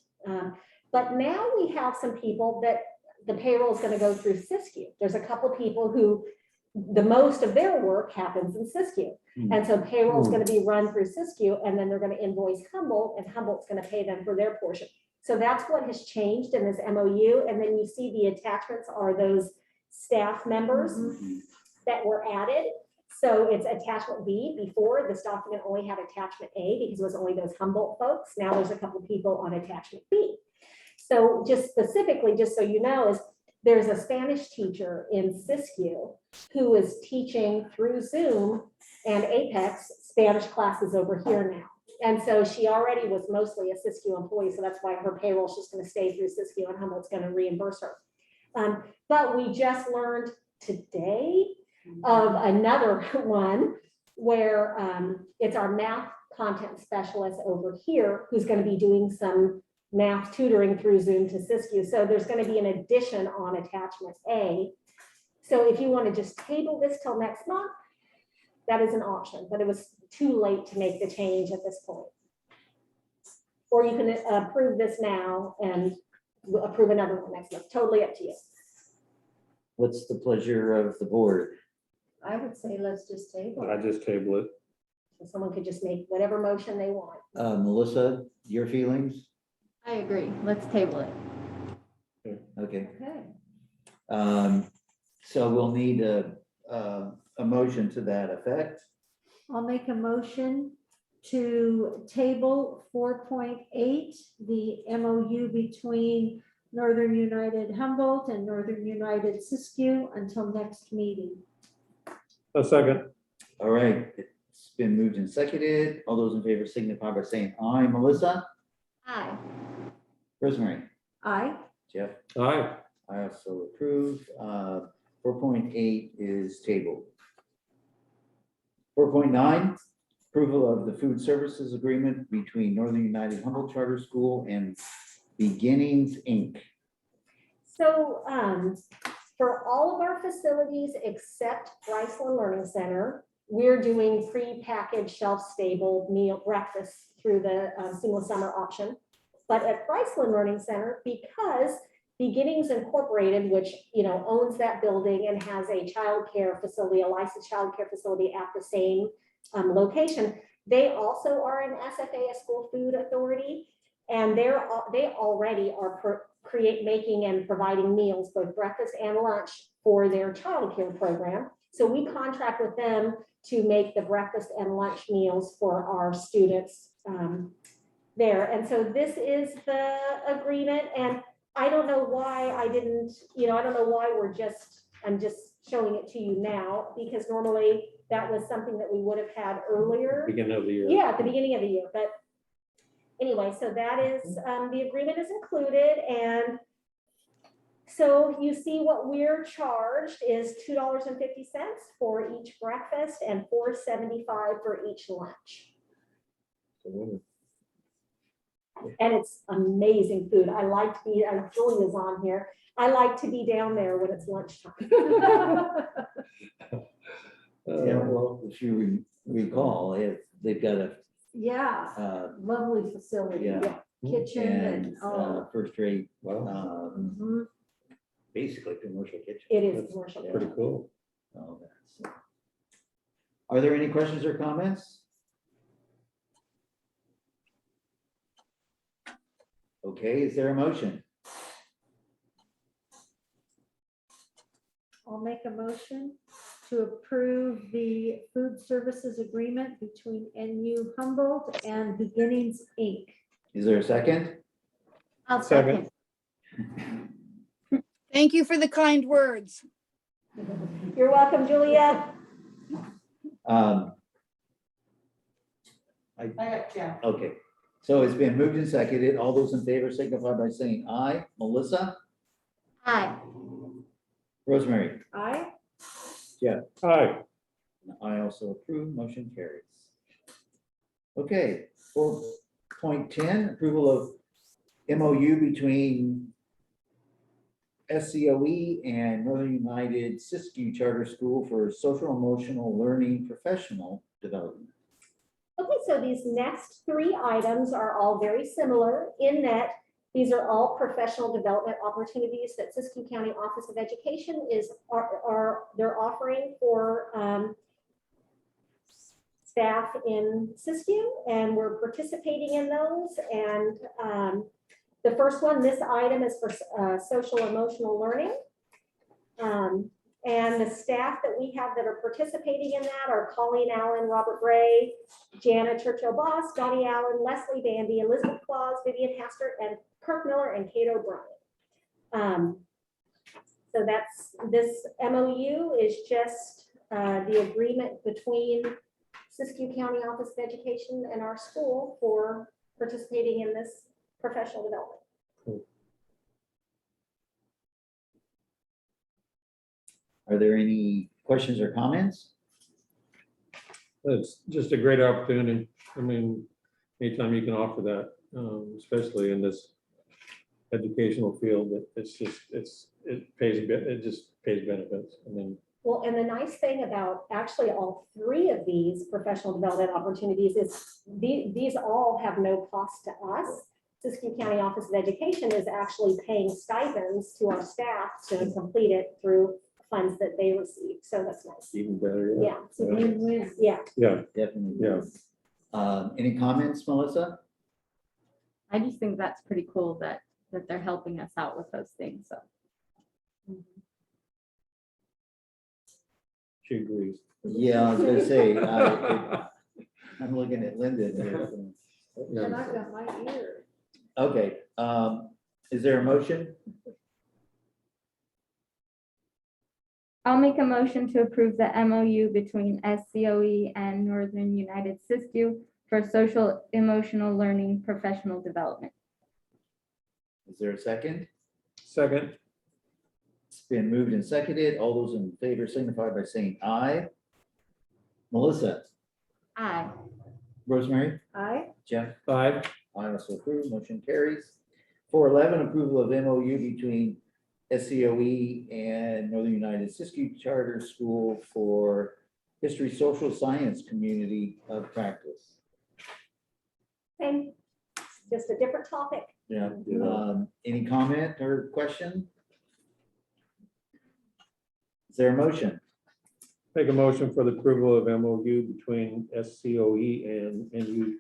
B: But now we have some people that the payroll is going to go through Siskiyou. There's a couple people who the most of their work happens in Siskiyou. And so payroll is going to be run through Siskiyou, and then they're going to invoice Humboldt, and Humboldt's going to pay them for their portion. So that's what has changed in this MOU. And then you see the attachments are those staff members that were added. So it's attachment B. Before, this document only had attachment A because it was only those Humboldt folks. Now there's a couple people on attachment B. So just specifically, just so you know, is there's a Spanish teacher in Siskiyou who is teaching through Zoom and Apex Spanish classes over here now. And so she already was mostly a Siskiyou employee, so that's why her payroll is just going to stay through Siskiyou, and Humboldt's going to reimburse her. But we just learned today of another one where it's our math content specialist over here who's going to be doing some math tutoring through Zoom to Siskiyou. So there's going to be an addition on attachment A. So if you want to just table this till next month, that is an option, but it was too late to make the change at this point. Or you can approve this now and approve another one next month. Totally up to you.
A: What's the pleasure of the board?
C: I would say let's just table
D: I
C: it.
D: just table it.
B: So someone could just make whatever motion they want.
A: Melissa, your feelings?
E: I agree. Let's table it.
A: Okay.
C: Okay.
A: So we'll need a motion to that effect.
C: I'll make a motion to table 4.8, the MOU between Northern United Humboldt and Northern United Siskiyou until next meeting.
D: A second.
A: All right, it's been moved and seconded. All those in favor signify by saying aye. Melissa?
B: Aye.
A: Rosemary?
B: Aye.
A: Jeff?
D: Aye.
A: I also approve. 4.8 is tabled. 4.9, approval of the food services agreement between Northern United Humboldt Charter School and Beginnings, Inc.
B: So for all of our facilities except Bryceland Learning Center, we're doing pre-packaged shelf-stable meal breakfast through the seamless summer option. But at Bryceland Learning Center, because Beginnings Incorporated, which owns that building and has a childcare facility, a licensed childcare facility at the same location, they also are an SFA, a school food authority, and they already are making and providing meals, both breakfast and lunch, for their childcare program. So we contract with them to make the breakfast and lunch meals for our students there. And so this is the agreement, and I don't know why I didn't, I don't know why I'm just showing it to you now, because normally that was something that we would have had earlier.
D: Beginning of the year.
B: Yeah, at the beginning of the year, but anyway, so that is, the agreement is included, and so you see what we're charged is $2.50 for each breakfast and $4.75 for each lunch. And it's amazing food. I like to be, Julia's on here. I like to be down there when it's lunchtime.
A: Yeah, well, if you recall, they've got a
C: Yeah, lovely facility.
A: yeah,
C: Kitchen
A: and
C: and, oh.
A: first rate,
D: Wow,
C: Mhm.
A: basically commercial kitchen.
B: It is
D: That's
B: commercial.
D: pretty cool.
A: Oh, that's- Are there any questions or comments? Okay, is there a motion?
C: I'll make a motion to approve the food services agreement between NU Humboldt and Beginnings, Inc.
A: Is there a second?
E: I'll
D: Second.
E: second.
H: Thank you for the kind words.
B: You're welcome, Julia.
G: I got Jeff.
A: Okay, so it's been moved and seconded. All those in favor signify by saying aye. Melissa?
E: Aye.
A: Rosemary?
C: Aye.
D: Aye.
A: I also approve, motion carries. Okay, 4.10, approval of MOU between SCOE and Northern United Siskiyou Charter School for social emotional learning professional development.
B: Okay, so these next three items are all very similar in that these are all professional development opportunities that Siskiyou County Office of Education they're offering for staff in Siskiyou, and we're participating in those. And the first one, this item is for social emotional learning. And the staff that we have that are participating in that are Colleen Allen, Robert Gray, Jana Churchill Boss, Dottie Allen, Leslie Bandy, Elizabeth Claus, Vivian Hastert, and Kirk Miller and Kate O'Brien. So that's, this MOU is just the agreement between Siskiyou County Office of Education and our school for participating in this professional development.
A: Are there any questions or comments?
D: It's just a great opportunity. I mean, anytime you can offer that, especially in this educational field, it just pays benefits. I mean,
B: Well, and the nice thing about actually all three of these professional development opportunities is these all have no cost to us. Siskiyou County Office of Education is actually paying stipends to our staff to complete it through funds that they receive. So that's nice.
D: even better.
B: Yeah. So
D: Yeah.
C: Win-win.
B: yeah.
D: Yeah.
A: Definitely.
D: Yeah.
A: Any comments, Melissa?
E: I just think that's pretty cool that they're helping us out with those things, so.
D: She agrees.
A: Yeah, I was gonna say, I'm looking at Linda here.
C: And I've got my ear.
A: Okay, is there a motion?
E: I'll make a motion to approve the MOU between SCOE and Northern United Siskiyou for social emotional learning professional development.
A: Is there a second?
D: Second.
A: It's been moved and seconded. All those in favor signify by saying aye. Melissa,
E: Aye.
A: Rosemary,
B: Aye.
A: Jeff,
D: Aye.
A: I also approve, motion carries. 411, approval of MOU between SCOE and Northern United Siskiyou Charter School for History Social Science Community of Practice.
B: Same, just a different topic.
A: Yeah. Any comment or question? Is there a motion?
D: Make a motion for the approval of MOU between SCOE and NU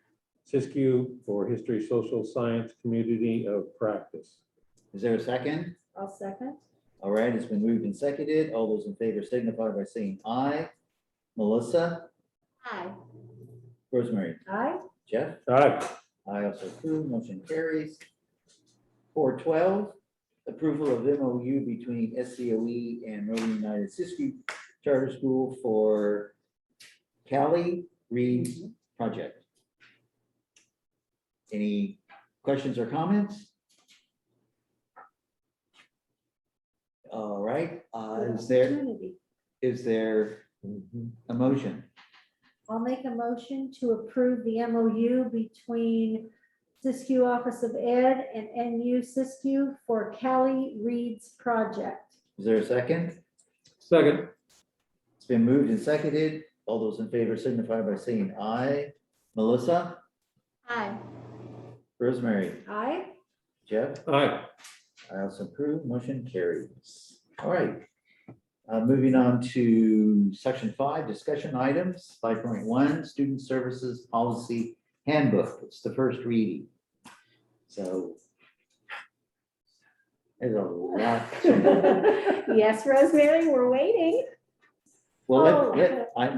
D: Siskiyou for History Social Science Community of Practice.
A: Is there a second?
B: I'll second.
A: All right, it's been moved and seconded. All those in favor signify by saying aye. Melissa,
E: Aye.
A: Rosemary,
B: Aye.
A: Jeff,
D: Aye.
A: I also approve, motion carries. 412, approval of MOU between SCOE and Northern United Siskiyou Charter School for Cali Reed's project. Any questions or comments? All right, is there a motion?
C: I'll make a motion to approve the MOU between Siskiyou Office of Ed and NU Siskiyou for Cali Reed's project.
A: Is there a second?
D: Second.
A: It's been moved and seconded. All those in favor signify by saying aye. Melissa,
E: Aye.
A: Rosemary,
B: Aye.
A: Jeff,
D: Aye.
A: I also approve, motion carries. All right. Moving on to section 5, discussion items, 5.1, student services policy handbook. It's the first reading. So there's a lot.
B: Yes, Rosemary, we're waiting.
A: Well, I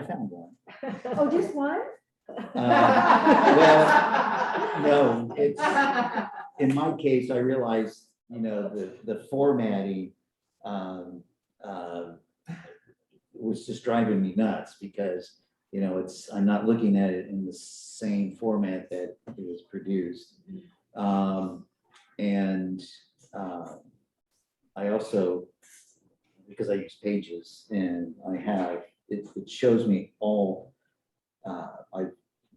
A: found one.
C: Oh, just one?
A: Well, no, it's, in my case, I realized, the formatting was just driving me nuts because, I'm not looking at it in the same format that it was produced. I also, because I use Pages and it shows me all,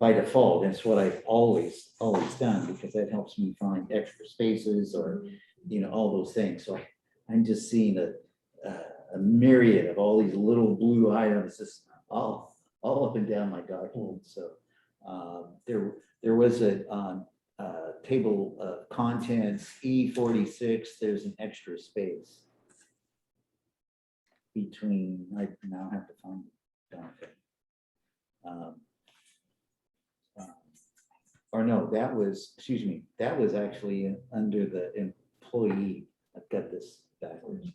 A: by default, that's what I've always done because that helps me find extra spaces or, all those things. So I'm just seeing a myriad of all these little blue items just all up and down my document. So there was a table of contents, E46, there's an extra space between, I now have to find it. Or no, that was actually under the employee. I've got this backwards.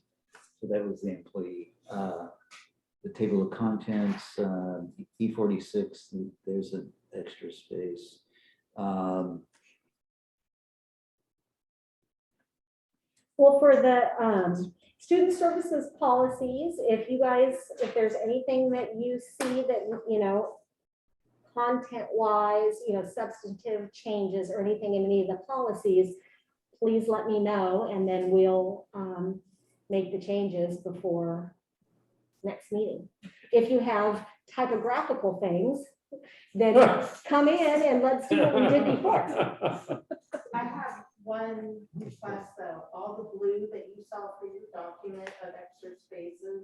A: So that was the employee. The table of contents, E46, there's an extra space.
B: Well, for the student services policies, if there's anything that you see that, content-wise, substantive changes or anything in any of the policies, please let me know, and then we'll make the changes before next meeting. If you have typographical things, then come in and let's do what we did before.
G: I have one request though, all the blue that you saw for your document of extra spaces,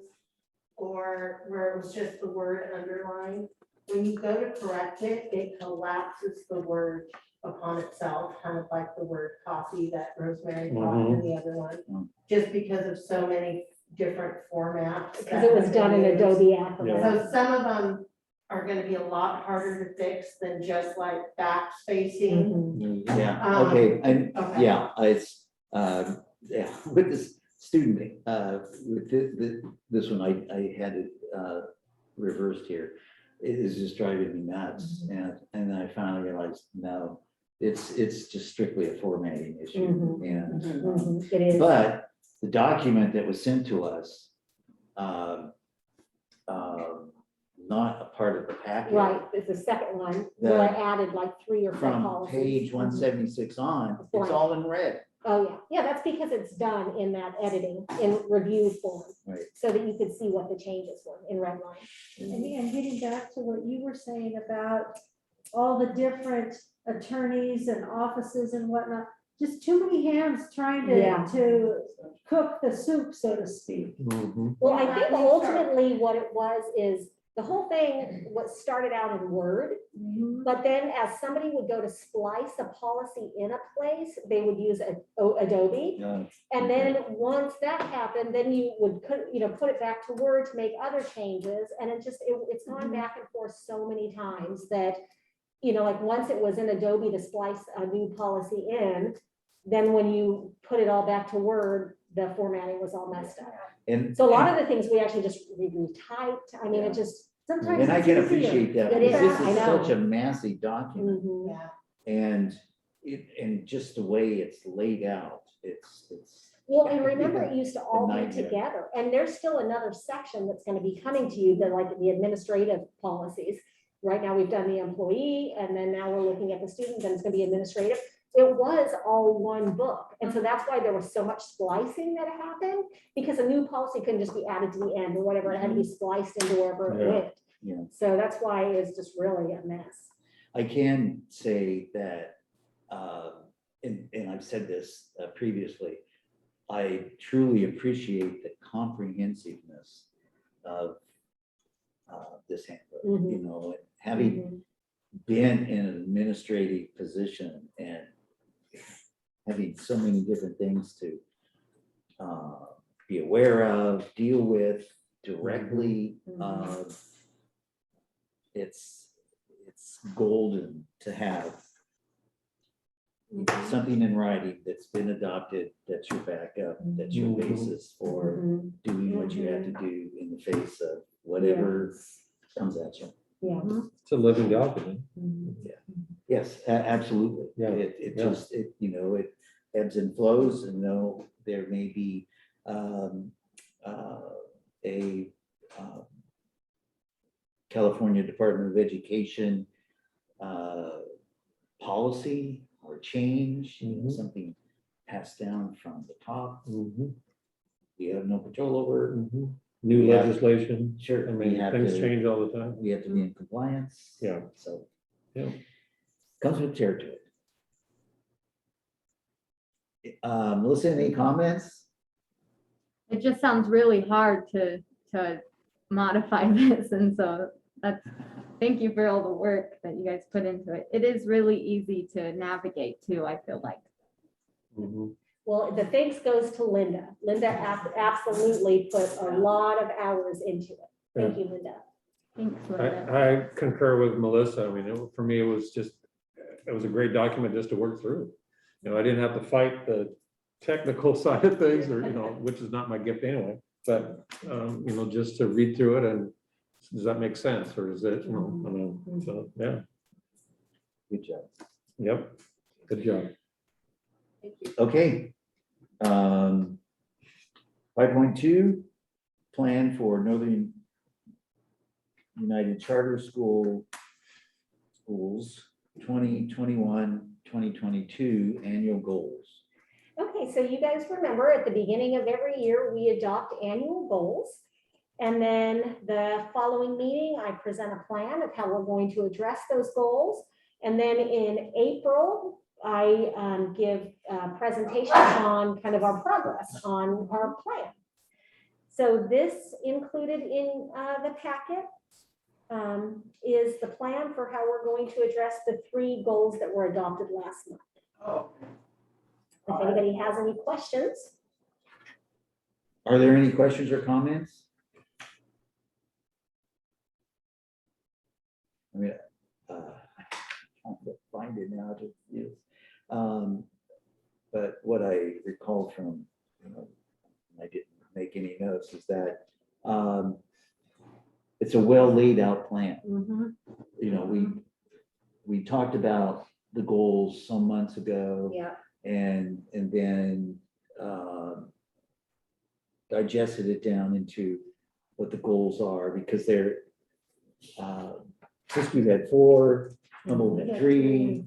G: or where it was just the word underlined, when you go to correct it, it collapses the word upon itself, kind of like the word coffee that Rosemary brought in the other one, just because of so many different formats.
B: Because it was done in Adobe Acrobat.
G: So some of them are gonna be a lot harder to fix than just like backspacing.
B: Mhm.
A: Yeah, okay, and
G: Okay.
A: yeah, it's, with this student, with this one, I had it reversed here. It is just driving me nuts, and then I finally realized, no, it's just strictly a formatting issue, and
B: It is.
A: but the document that was sent to us um, not a part of the packet.
B: Right, it's the second one, where I added like 3 or 4
A: From
B: policies.
A: page 176 on, it's
B: Blank.
A: all in red.
B: Oh, yeah, yeah, that's because it's done in that editing, in review form.
A: Right.
B: So that you could see what the changes were in red line.
C: And getting back to what you were saying about all the different attorneys and offices and whatnot, just too many hands trying
B: Yeah.
C: to cook the soup, so to speak.
D: Mhm.
B: Well, I
C: Yeah,
B: think
C: I think so.
B: ultimately what it was is, the whole thing, what started out in Word, but then as somebody would go to splice a policy in a place, they would use Adobe. And then once that happened, then you would put it back to Word to make other changes. And it's gone back and forth so many times that, like once it was in Adobe to splice a new policy in, then when you put it all back to Word, the formatting was all messed up.
A: And,
B: So a lot of the things we actually just retyped. I mean, it just.
C: Sometimes
A: and I
C: it's
A: can
C: easier.
A: appreciate that,
B: It
A: because
B: is,
A: this
B: I
A: is
B: know.
A: such a massive document.
B: Mhm.
C: Yeah.
A: And just the way it's laid out, it's.
B: Well, and remember, it used to all be
A: nightmare.
B: together, and there's still another section that's gonna be coming to you, the administrative policies. Right now, we've done the employee, and then now we're looking at the students, and it's gonna be administrative. It was all one book, and so that's why there was so much splicing that happened, because a new policy couldn't just be added to the end or whatever, it had to be spliced into wherever it
D: Yeah.
B: went.
A: Yeah.
B: So that's why it's just really a mess.
A: I can say that, and I've said this previously, I truly appreciate the comprehensiveness of this handbook.
B: Mhm.
A: Having
B: Mhm.
A: been in an administrative position and having so many different things to be aware of, deal with directly, it's golden to have something in writing that's been adopted, that's your backup, that's your
D: Mhm.
A: basis for
B: Mhm.
A: doing what you have to do in the face of whatever comes at you.
B: Yeah.
D: It's a living document.
A: Yes, absolutely.
D: Yeah,
A: It
D: yeah.
A: just, it ebbs and flows, and there may be a California Department of Education policy or change, something passed down from the top.
D: Mhm.
A: We have no control over.
D: Mhm. New
A: Yeah.
D: legislation.
A: Sure,
D: I
A: we
D: mean,
A: have
D: things
A: to,
D: change all the time.
A: we have to be in compliance.
D: Yeah.
A: So.
D: Yeah.
A: Comes with territory. Melissa, any comments?
E: It just sounds really hard to modify this, and so thank you for all the work that you guys put into it. It is really easy to navigate too, I feel like.
D: Mhm.
B: Well, the thanks goes to Linda. Linda absolutely put a lot of hours into it. Thank you, Linda.
E: Thanks, Linda.
D: I concur with Melissa. I mean, for me, it was a great document just to work through. I didn't have to fight the technical side of things, or, which is not my gift anyway, but, just to read through it and does that make sense, or is it, I mean, so, yeah,
A: Good job.
D: yep, good job.
A: Okay. 5.2, plan for Northern United Charter Schools 2021-2022 annual goals.
B: Okay, so you guys remember at the beginning of every year, we adopt annual goals. And then the following meeting, I present a plan of how we're going to address those goals. And then in April, I give a presentation on kind of our progress on our plan. So this included in the packet is the plan for how we're going to address the 3 goals that were adopted last month. If anybody has any questions.
A: Are there any questions or comments? I mean, I'm trying to find it now. But what I recall from, I didn't make any notes, is that it's a well laid out plan. We talked about the goals some months ago.
B: Yeah.
A: And then digested it down into what the goals are, because they're, Siskiyou had 4, Humboldt had 3,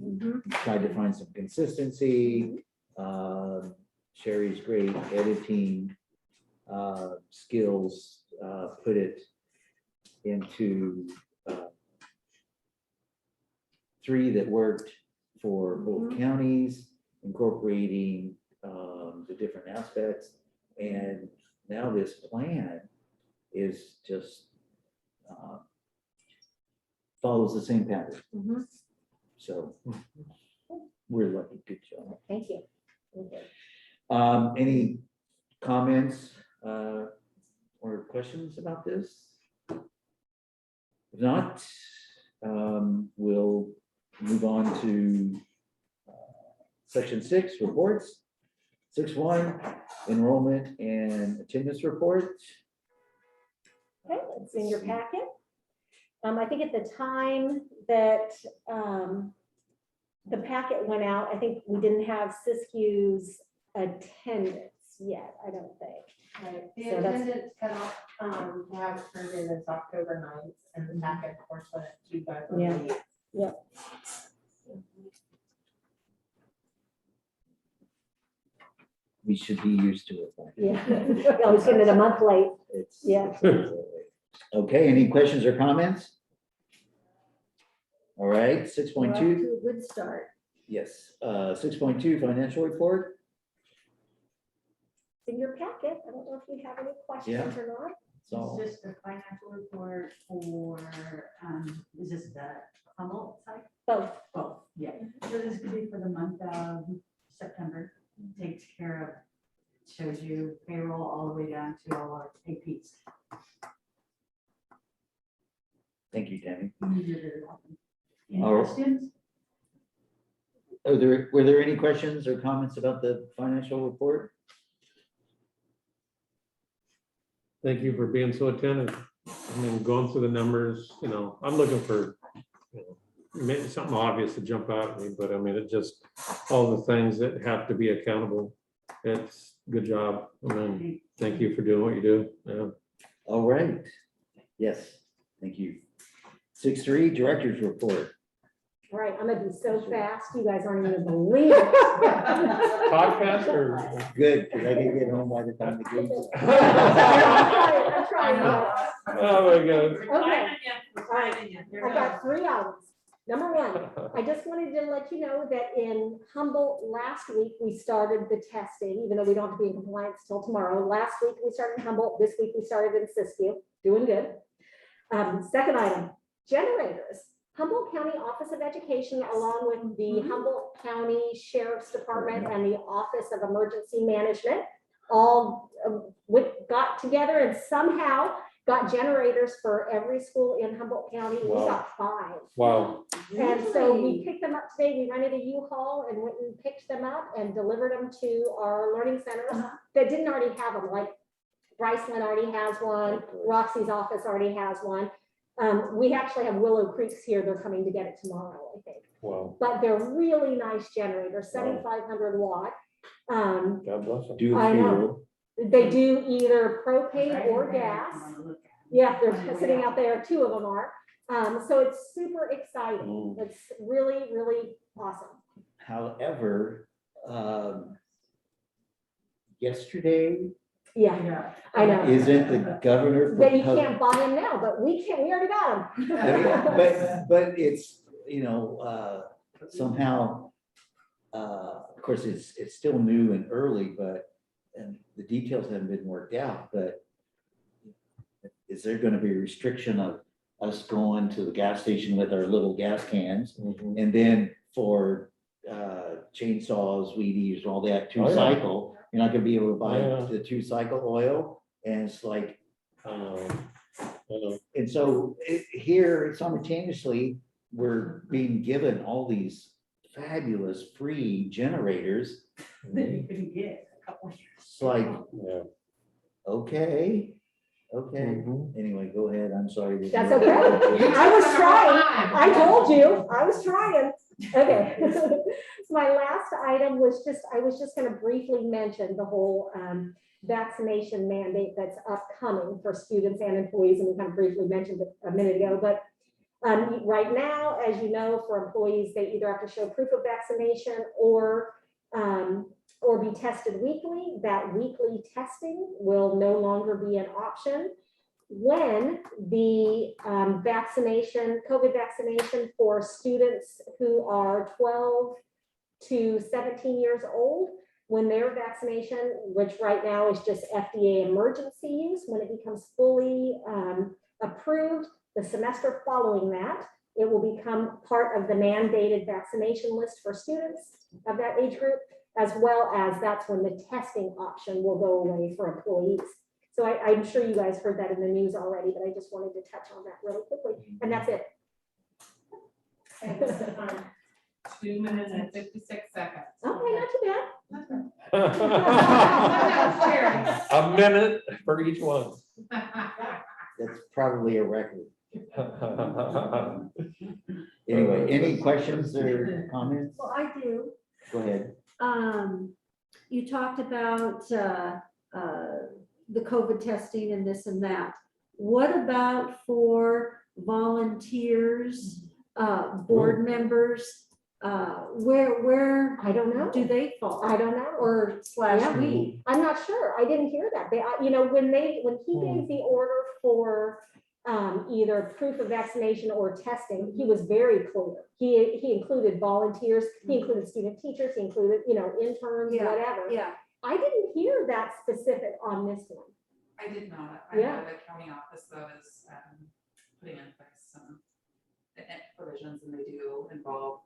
A: tried to find some consistency. Sherry's great editing skills put it into 3 that worked for both counties, incorporating the different aspects. And now this plan is just follows the same pattern. So we're lucky. Good job.
B: Thank you. Okay.
A: Any comments or questions about this? If not, we'll move on to section 6, reports. 6.1, enrollment and attendance report.
B: Okay, it's in your packet. I think at the time that the packet went out, I think we didn't have Siskiyou's attendance yet, I don't think.
G: Right, the
B: So that's-
G: attendance cutoff, to have it turned in is October 9th, and the packet, of course, went to you guys. on the
B: Yeah.
G: 8th.
B: Yep.
A: We should be used to it.
B: Yeah, I was getting it a month late.
A: It's.
B: Yeah.
A: Okay, any questions or comments? All right, 6.2,
B: We're off to a good start.
A: yes, 6.2 financial report.
B: It's in your packet. I don't know if you have any questions or not.
A: So,
C: Is this the financial report for, is this the Humboldt site?
B: Both.
C: Oh, yeah. So this could be for the month of September. Takes care of, shows you payroll all the way down to all our APs.
A: thank you, Tammy.
C: You're very welcome. Any
A: All right.
C: questions?
A: Were there any questions or comments about the financial report?
D: Thank you for being so attentive. I mean, going through the numbers, you know, I'm looking for, you know, maybe something obvious to jump out at me, but I mean, it just, all the things that have to be accountable. It's good job. I mean, thank you for doing what you do. Yeah.
A: All right, yes, thank you. 6.3, director's report.
B: All right, I'm gonna be so fast, you guys aren't even gonna believe it.
D: Podcast or?
A: Good, because I can get home by the time the game's.
B: I'm trying.
D: Oh, my God.
B: Okay. I got 3 items. Number 1, I just wanted to let you know that in Humboldt last week, we started the testing, even though we don't have to be in compliance till tomorrow. Last week, we started in Humboldt. This week, we started in Siskiyou. Doing good. Second item, generators. Humboldt County Office of Education, along with the Humboldt County Sheriff's Department and the Office of Emergency Management, all got together and somehow got generators for every school in Humboldt County. We
D: Wow.
B: got 5.
D: Wow.
B: And so we picked them up today. We rented a U-Haul and went and picked them up and delivered them to our learning centers that didn't already have them. Like Bryceland already has one. Roxy's office already has one. We actually have Willow Creek's here. They're coming to get it tomorrow, I think.
D: Wow.
B: But they're really nice generators, 7,500 watt.
D: God bless them.
A: Do
B: I know.
A: fuel.
B: They do either propane or gas. Yeah, they're sitting out there. 2 of them are. So it's super exciting. It's really, really awesome.
A: However, yesterday,
B: Yeah, I know.
A: isn't the governor?
B: That you can't buy them now, but we can, we already got them.
A: I mean, but it's, you know, somehow, of course, it's still new and early, but, and the details haven't been worked out, but is there gonna be a restriction of us going to the gas station with our little gas cans?
D: Mhm.
A: And then for chainsaws, weed eaters, all that,
D: Oh, yeah.
A: 2-cycle, you're not gonna be able to buy
D: Yeah.
A: the 2-cycle oil. And it's like,
D: I know.
A: and so here simultaneously, we're being given all these fabulous free generators.
C: That you can get a couple years.
A: It's like,
D: Yeah.
A: okay,
D: Mhm.
A: anyway, go ahead, I'm sorry.
B: That's okay. I was trying. I told you, I was trying. Okay. So my last item was just, I was just gonna briefly mention the whole vaccination mandate that's upcoming for students and employees, and we kind of briefly mentioned it a minute ago, but right now, as you know, for employees, they either have to show proof of vaccination or be tested weekly. That weekly testing will no longer be an option when the COVID vaccination for students who are 12 to 17 years old, when their vaccination, which right now is just FDA emergency use, when it becomes fully approved, the semester following that, it will become part of the mandated vaccination list for students of that age group, as well as that's when the testing option will go away for employees. So I'm sure you guys heard that in the news already, but I just wanted to touch on that really quickly. And that's it.
G: Okay, what's the time?
F: 2 minutes and 56 seconds.
B: Okay, not too bad.
D: A minute for each one.
A: That's probably a record. Anyway, any questions or comments?
C: Well, I do.
A: Go ahead.
C: You talked about the COVID testing and this and that. What about for volunteers, board members? Where
B: I don't know.
C: do they fall?
B: I don't know.
C: Or slash we?
B: I'm not sure. I didn't hear that. You know, when he gave the order for either proof of vaccination or testing, he was very clear. He included volunteers, he included student teachers, he included, you know, interns,
C: Yeah,
B: whatever.
C: Yeah.
B: I didn't hear that specific on this one.
F: I did not. I
B: Yeah.
F: know the county office though is putting in place some provisions, and they do involve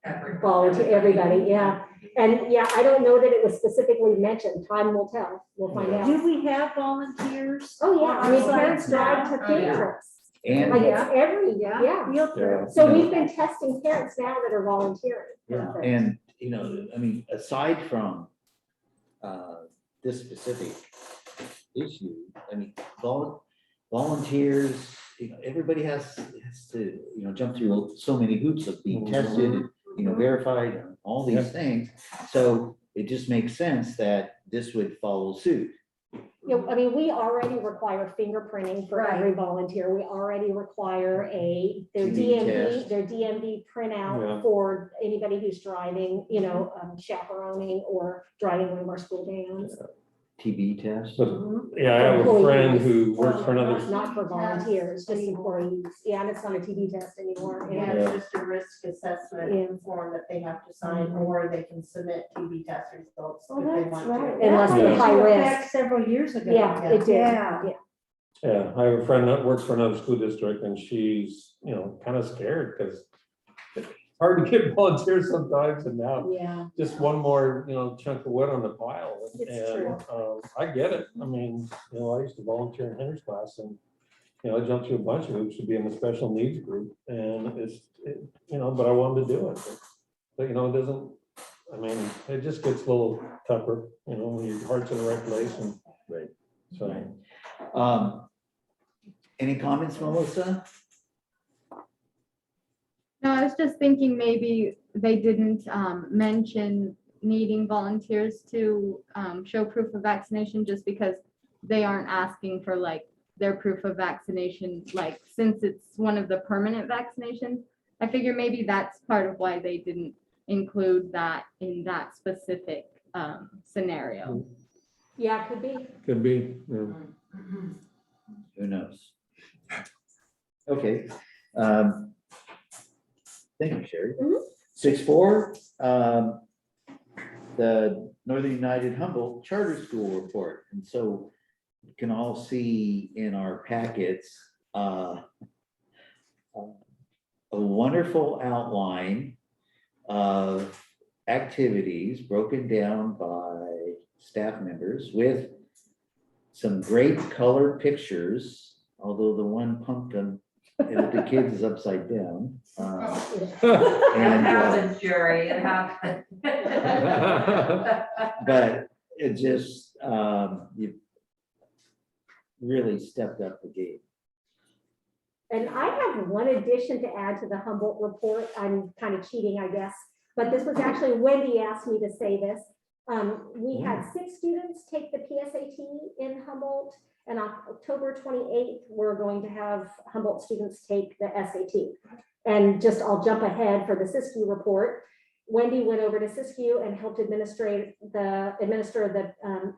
B: Everybody, yeah. And yeah, I don't know that it was specifically mentioned. Time will tell. We'll find out.
C: Do we have volunteers?
B: Oh, yeah. I mean,
C: on
B: parents
C: site
B: drive
C: now?
B: to
F: Oh,
B: field
F: yeah.
B: trips.
A: And,
B: Like it's every, yeah.
C: Field
D: Yeah.
C: trips.
B: So we've been testing parents now that are volunteering.
A: yeah, and, you know, I mean, aside from this specific issue, I mean, volunteers, you know, everybody has to, you know, jump through so many hoops of being tested, and, you know, verified, and all these things. So it just makes sense that this would follow suit.
B: You know, I mean, we already require fingerprinting for every volunteer. We already require their
A: TB test.
B: DMV printout
D: Yeah.
B: for anybody who's driving, you know, chaperoning or driving one of our school bands.
A: TB test.
D: But, yeah, I have a friend who works for another,
B: Not for volunteers, just employees. Yeah, and it's not a TB test anymore.
G: Yeah,
B: Yeah.
G: it's just a risk assessment
B: Yeah.
G: form that they have to sign, or they can submit TB test results
C: Oh,
G: if they
C: that's
G: want
C: right.
G: to.
B: Unless
D: they're
B: high risk.
C: Several years ago.
B: Yeah, it did.
C: Yeah.
B: Yeah.
D: yeah, I have a friend that works for another school district, and she's, you know, kind of scared because it's hard to get volunteers sometimes, and now
B: Yeah.
D: just one more, you know, chunk of wood on the pile.
B: It's
D: And I get it. I mean, you know, I used to volunteer in Henry's class, and, you know, I jumped through a bunch of hoops to be in the special needs group, and you know, but I wanted to do it. But, you know, it doesn't, I mean, it just gets a little tougher, you know, when your heart's in the right place, and
A: Right.
D: so.
A: Any comments, Melissa?
E: No, I was just thinking maybe they didn't mention needing volunteers to show proof of vaccination just because they aren't asking for like their proof of vaccination, like since it's one of the permanent vaccinations. I figure maybe that's part of why they didn't include that in that specific scenario.
B: Yeah, could be.
D: Could be, yeah.
A: Who knows? Okay. Thank you, Sherry.
B: Mhm.
A: 6.4, the Northern United Humboldt Charter School report. And so you can all see in our packets a wonderful outline of activities broken down by staff members with some great colored pictures, although the one pumpkin with the kids is upside down.
F: It happens, Jerry, it happens.
A: But it just, you really stepped up the game.
B: And I have one addition to add to the Humboldt report. I'm kind of cheating, I guess. But this was actually, Wendy asked me to say this. We had 6 students take the PSAT in Humboldt, and on October 28th, we're going to have Humboldt students take the SAT. And just, I'll jump ahead for the Siskiyou report. Wendy went over to Siskiyou and helped administer the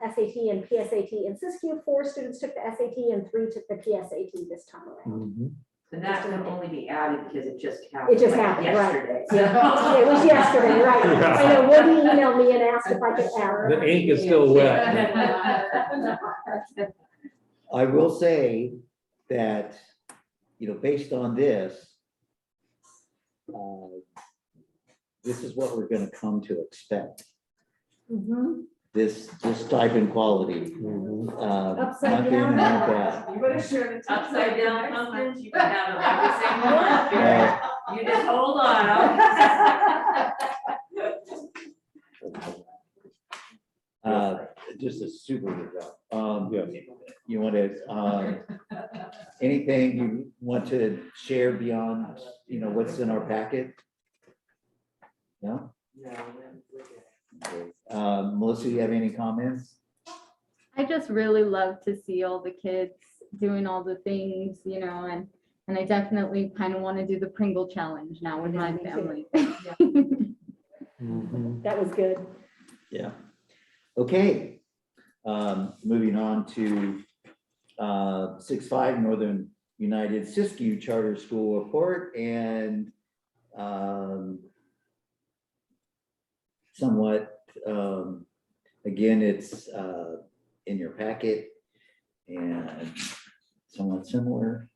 B: SAT and PSAT in Siskiyou. 4 students took the SAT and 3 took the PSAT this time around.
C: And that can only be added because it just happened.
B: It just
C: like
B: happened, right.
C: yesterday.
B: Yeah, it was yesterday, right? I know Wendy emailed me and asked if I could add.
D: The ink is still wet.
A: I will say that, based on this, this is what we're gonna come to expect.
B: Mhm.
A: This stipend quality.
B: Upside
A: nothing
B: down.
A: like that.
C: You better share the upside down pumpkins. You can have it like the same one. You just hold on.
A: Just a super good job.
D: Yes.
A: You want to, anything you want to share beyond, what's in our packet? No? Okay. Melissa, you have any comments?
E: I just really love to see all the kids doing all the things, and I definitely kind of want to do the Pringle challenge now with my
B: Me too.
E: family.
B: That was good.
A: Yeah. Okay. Moving on to 6-5 Northern United Siskiyou Charter School Report, and somewhat, again, it's in your packet and somewhat similar.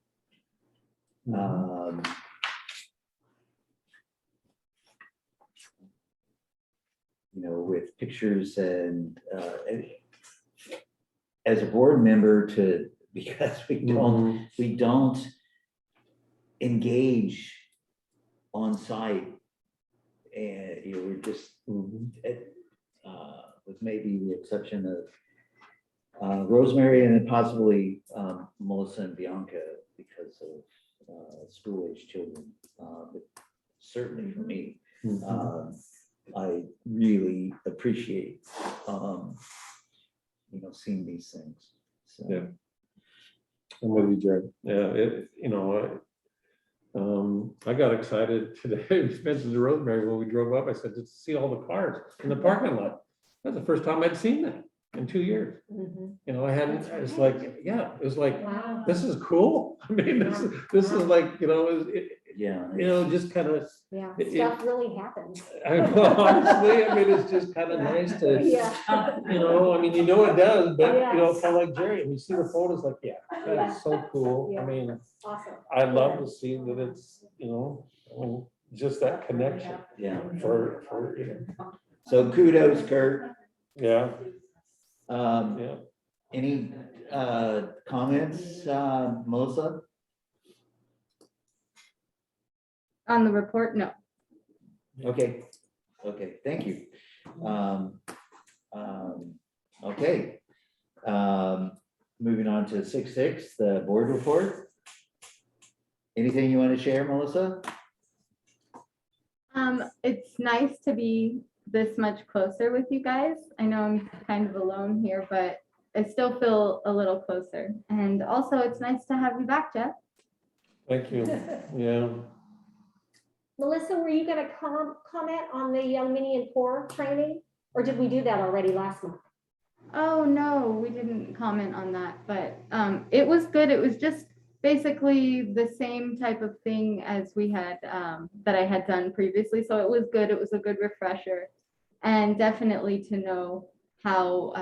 A: With pictures and as a board member because we don't engage on site, and we're just with maybe the exception of Rosemary and then possibly Melissa and Bianca because of school-age children, but certainly for me, I really appreciate seeing these things. So.
D: Yeah. I'm with you, Jared. Yeah, I got excited today. We mentioned to Rosemary when we drove up. I said, to see all the cars in the parking lot. That's the first time I'd seen that in 2 years.
B: Mhm.
D: I hadn't, it's like, yeah, it was like,
B: Wow.
D: this is cool. I mean, this is like,
A: Yeah.
D: just kind of,
B: Yeah,
D: It-
B: stuff really happens.
D: honestly, I mean, it's just kind of nice to,
B: Yeah.
D: it does, but,
B: Yes.
D: kind of like Jerry, and you see the photos, like, yeah, that's so cool.
B: Yeah.
D: I mean,
B: Awesome.
D: I love to see that it's, just that connection
A: Yeah.
D: for,
A: So kudos, Kurt.
D: yeah,
A: Um,
D: yeah.
A: Any comments, Melissa?
E: On the report, no.
A: Okay, thank you. Okay. Moving on to 6-6, the board report. Anything you want to share, Melissa?
E: It's nice to be this much closer with you guys. I know I'm kind of alone here, but I still feel a little closer. And also it's nice to have you back, Jeff.
D: Thank you, yeah.
B: Melissa, were you gonna comment on the Young Mini and Poor training? Or did we do that already last month?
E: Oh, no, we didn't comment on that, but it was good. It was just basically the same type of thing as we had, that I had done previously. So it was good. It was a good refresher. And definitely to know how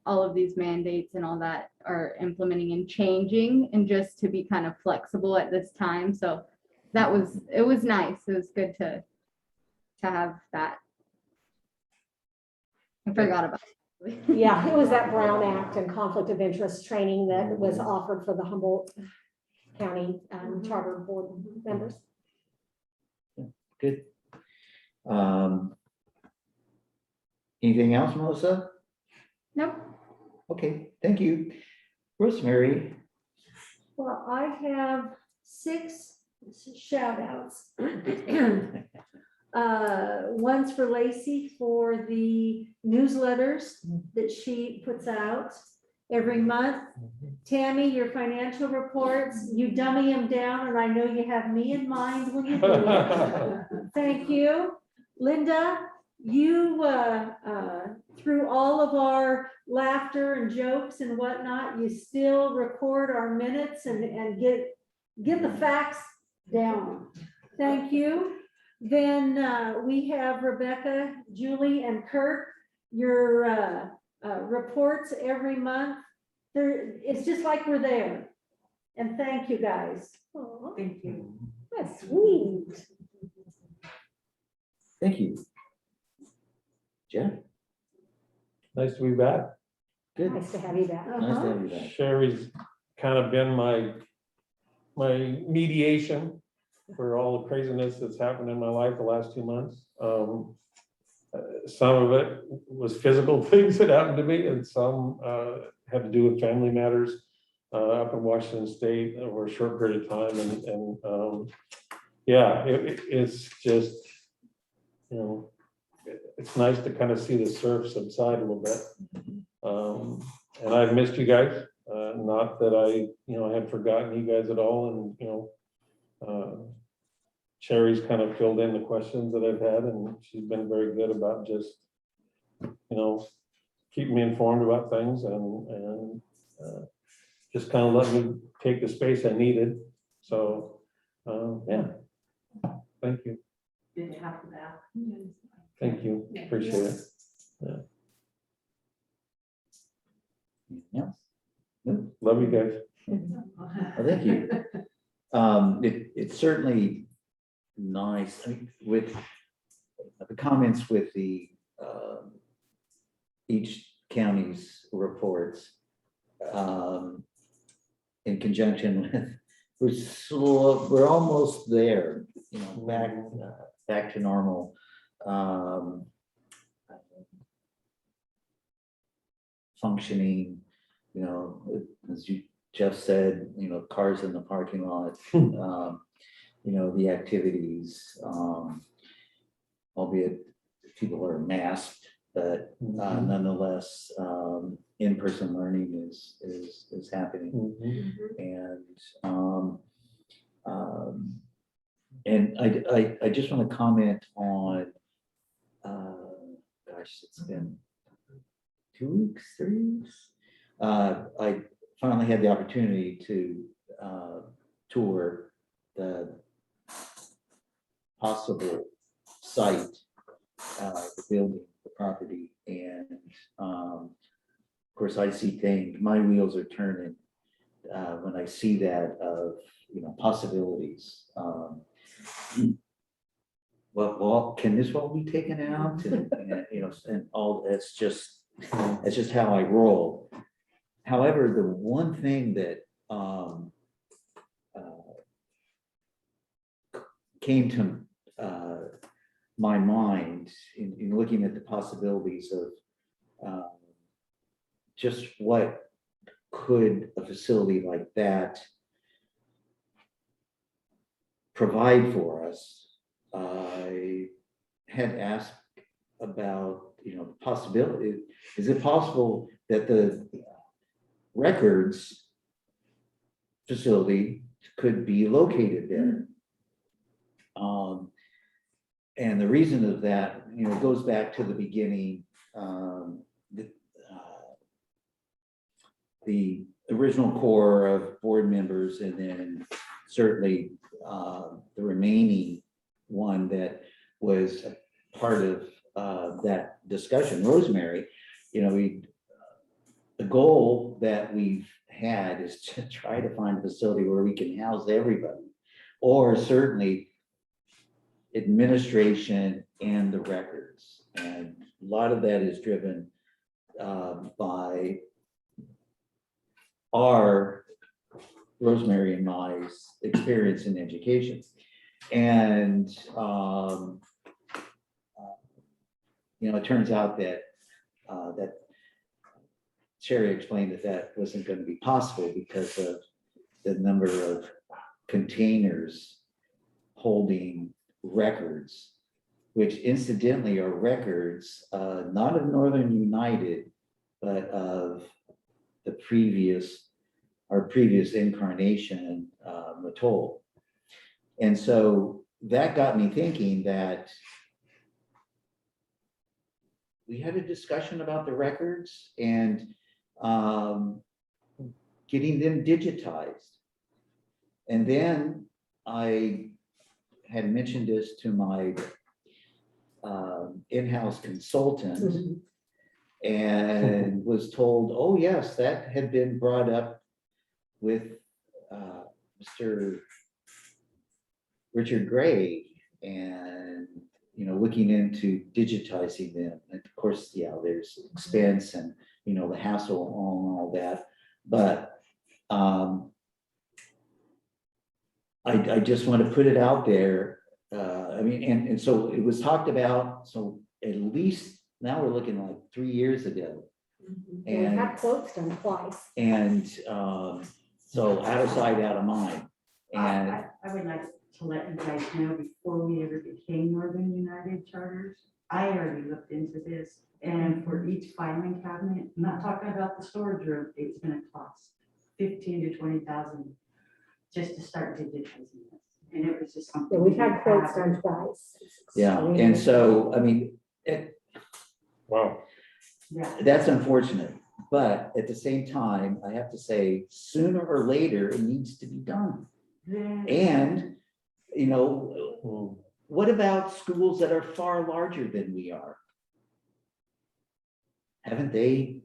E: all of these mandates and all that are implementing and changing, and just to be kind of flexible at this time. So it was nice. It was good to have that. I forgot about it.
B: Yeah, it was that Brown Act and conflict of interest training that was offered for the Humboldt County Charter Board members.
A: Good. Anything else, Melissa?
E: Nope.
A: Okay, thank you. Rosemary.
C: Well, I have 6 shout outs. One's for Lacey for the newsletters that she puts out every month. Tammy, your financial reports, you dummy them down, and I know you have me in mind when you do it. Thank you. Linda, you, through all of our laughter and jokes and whatnot, you still record our minutes and get the facts down. Thank you. Then we have Rebecca, Julie, and Kurt, your reports every month. It's just like we're there. And thank you, guys.
B: Aw,
F: Thank you.
B: that's sweet.
A: Thank you. Jeff,
D: Nice to be back.
A: good.
B: Nice to have you back.
A: Nice to have you back.
D: Sherry's kind of been my mediation for all the craziness that's happened in my life the last 2 months. Some of it was physical things that happened to me, and some had to do with family matters up in Washington State over a short period of time. And yeah, it's just, you know, it's nice to kind of see the surf subside a little bit. And I've missed you guys. Not that I had forgotten you guys at all. And, Sherry's kind of filled in the questions that I've had, and she's been very good about just, keeping me informed about things and just kind of letting me take the space I needed. So, yeah, thank you.
F: Did you have that?
D: Thank you. Appreciate it.
A: Anything else? No?
D: Love you guys.
A: Well, thank you. It's certainly nice, I mean, with the comments with the each county's reports in conjunction with, we're almost there, back to normal. Functioning, as you just said, cars in the parking lot, the activities, albeit people are masked, but nonetheless, in-person learning is happening. And I just want to comment on, gosh, it's been 2 weeks, 3 weeks. I finally had the opportunity to tour the possible site, the building, the property, and of course I see things, my wheels are turning when I see that of possibilities. Well, can this all be taken out? And all that's just how I roll. However, the one thing that came to my mind in looking at the possibilities of just what could a facility like that provide for us. I had asked about, the possibility, is it possible that the records facility could be located there? And the reason of that, goes back to the beginning. The original core of board members, and then certainly the remaining one that was a part of that discussion, Rosemary, the goal that we've had is to try to find a facility where we can house everybody, or certainly administration and the records. And a lot of that is driven by our, Rosemary and my experience in education. And it turns out that that Sherry explained that wasn't going to be possible because of the number of containers holding records which incidentally are records, not of Northern United, but of the our previous incarnation, Mattole. And so that got me thinking that we had a discussion about the records and getting them digitized. And then I had mentioned this to my in-house consultant and was told, oh yes, that had been brought up with Mr. Richard Gray and, looking into digitizing them. And of course, yeah, there's expense and, the hassle on all that. But I just want to put it out there. And so it was talked about, so at least now we're looking like 3 years ago.
B: We had quotes done twice.
A: And so out of sight, out of mind. And
C: I would like to let you guys know, before we ever became Northern United charters, I already looked into this. And for each filing cabinet, I'm not talking about the storage room, it's gonna cost 15 to 20,000 just to start digitizing this. And it was just something.
B: Yeah, we've had quotes done twice.
A: yeah, and so,
D: Wow.
C: Yeah.
A: that's unfortunate. But at the same time, I have to say, sooner or later, it needs to be done. And, what about schools that are far larger than we are? Haven't they,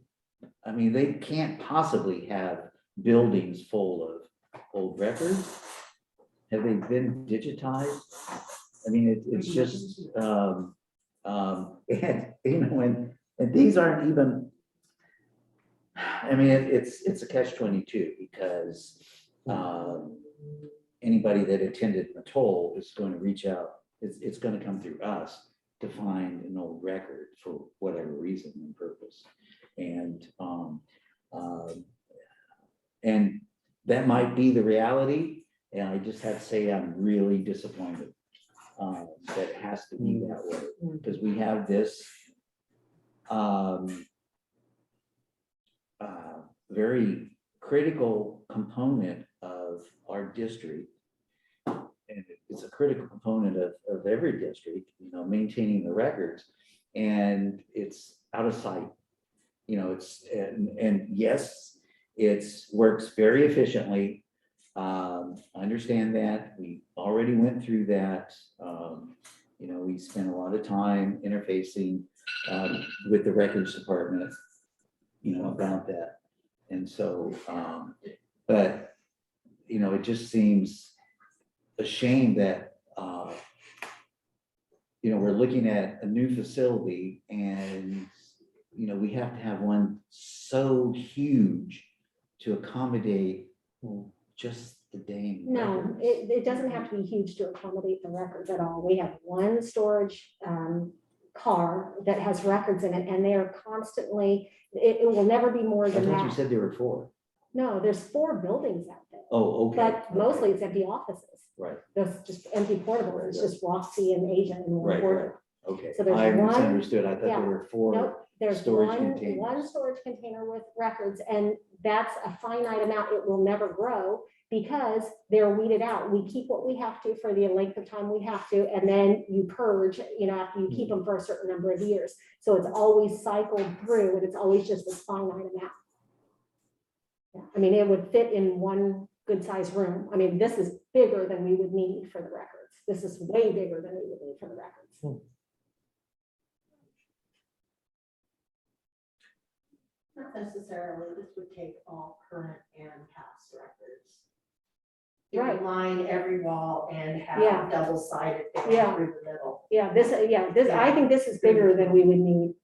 A: they can't possibly have buildings full of old records. Have they been digitized? It's just, and these aren't even, it's a catch-22 because anybody that attended Mattole is going to reach out, it's going to come through us to find an old record for whatever reason and purpose. And that might be the reality. And I just have to say, I'm really disappointed that it has to be that way, because we have this very critical component of our district. And it's a critical component of every district, maintaining the records, and it's out of sight. And yes, it's works very efficiently. I understand that. We already went through that. We spent a lot of time interfacing with the records department, about that. And so, but, it just seems a shame that, we're looking at a new facility and, we have to have one so huge to accommodate just the dang.
B: No,
A: records.
B: it doesn't have to be huge to accommodate the records at all. We have one storage car that has records in it, and they are constantly, it will never be more
A: I
B: than
A: thought you
B: that.
A: said there were 4.
B: No, there's 4 buildings out there,
A: Oh, okay.
B: but mostly it's empty offices.
A: Right,
B: There's just empty portable. It's just Roxy and Agent and one
A: right, right.
B: portable.
A: Okay.
B: So there's
A: I
B: one-
A: misunderstood. I thought
B: yeah,
A: there were 4.
B: Nope, there's
A: storage
B: one
A: containers.
B: storage container with records, and that's a finite amount. It will never grow because they're weeded out. We keep what we have to for the length of time we have to, and then you purge, after you keep them for a certain number of years. So it's always cycled through, and it's always just this finite amount. Yeah, it would fit in one good sized room. This is bigger than we would need for the records. This is way bigger than we would need for the records.
G: Not necessarily, this would take all current and past records. It would
B: Right.
G: line every wall and
B: Yeah.
G: have double-sided
B: Yeah.
G: through the middle.
B: I think this is bigger than we would need.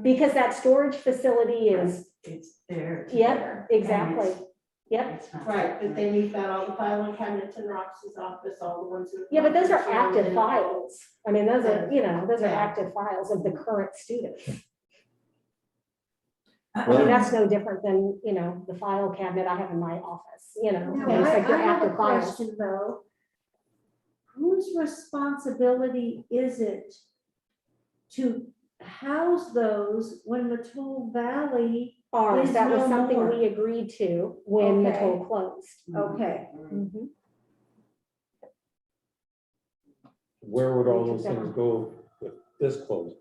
B: Because that storage facility is,
C: It's there.
B: yep, exactly. Yep.
C: It's not-
G: Right, but then you've got all the filing cabinets in Rox's office, all the ones. in the
B: Yeah, but those are
G: conference room,
B: active
G: and-
B: files. Those are, those are
G: Yeah.
B: active files of the current students.
A: Well-
B: That's no different than, the file cabinet I have in my office,
I: No,
B: it's like they're
I: I have
B: active
I: a
B: files.
I: question though.
C: whose responsibility is it to house those when Mattole Valley?
B: Ours,
C: Is
B: that was
C: no
B: something
C: more.
B: we agreed to when
C: Okay.
B: Mattole closed.
C: Okay,
B: Mhm.
D: Where would all those things go with this closed?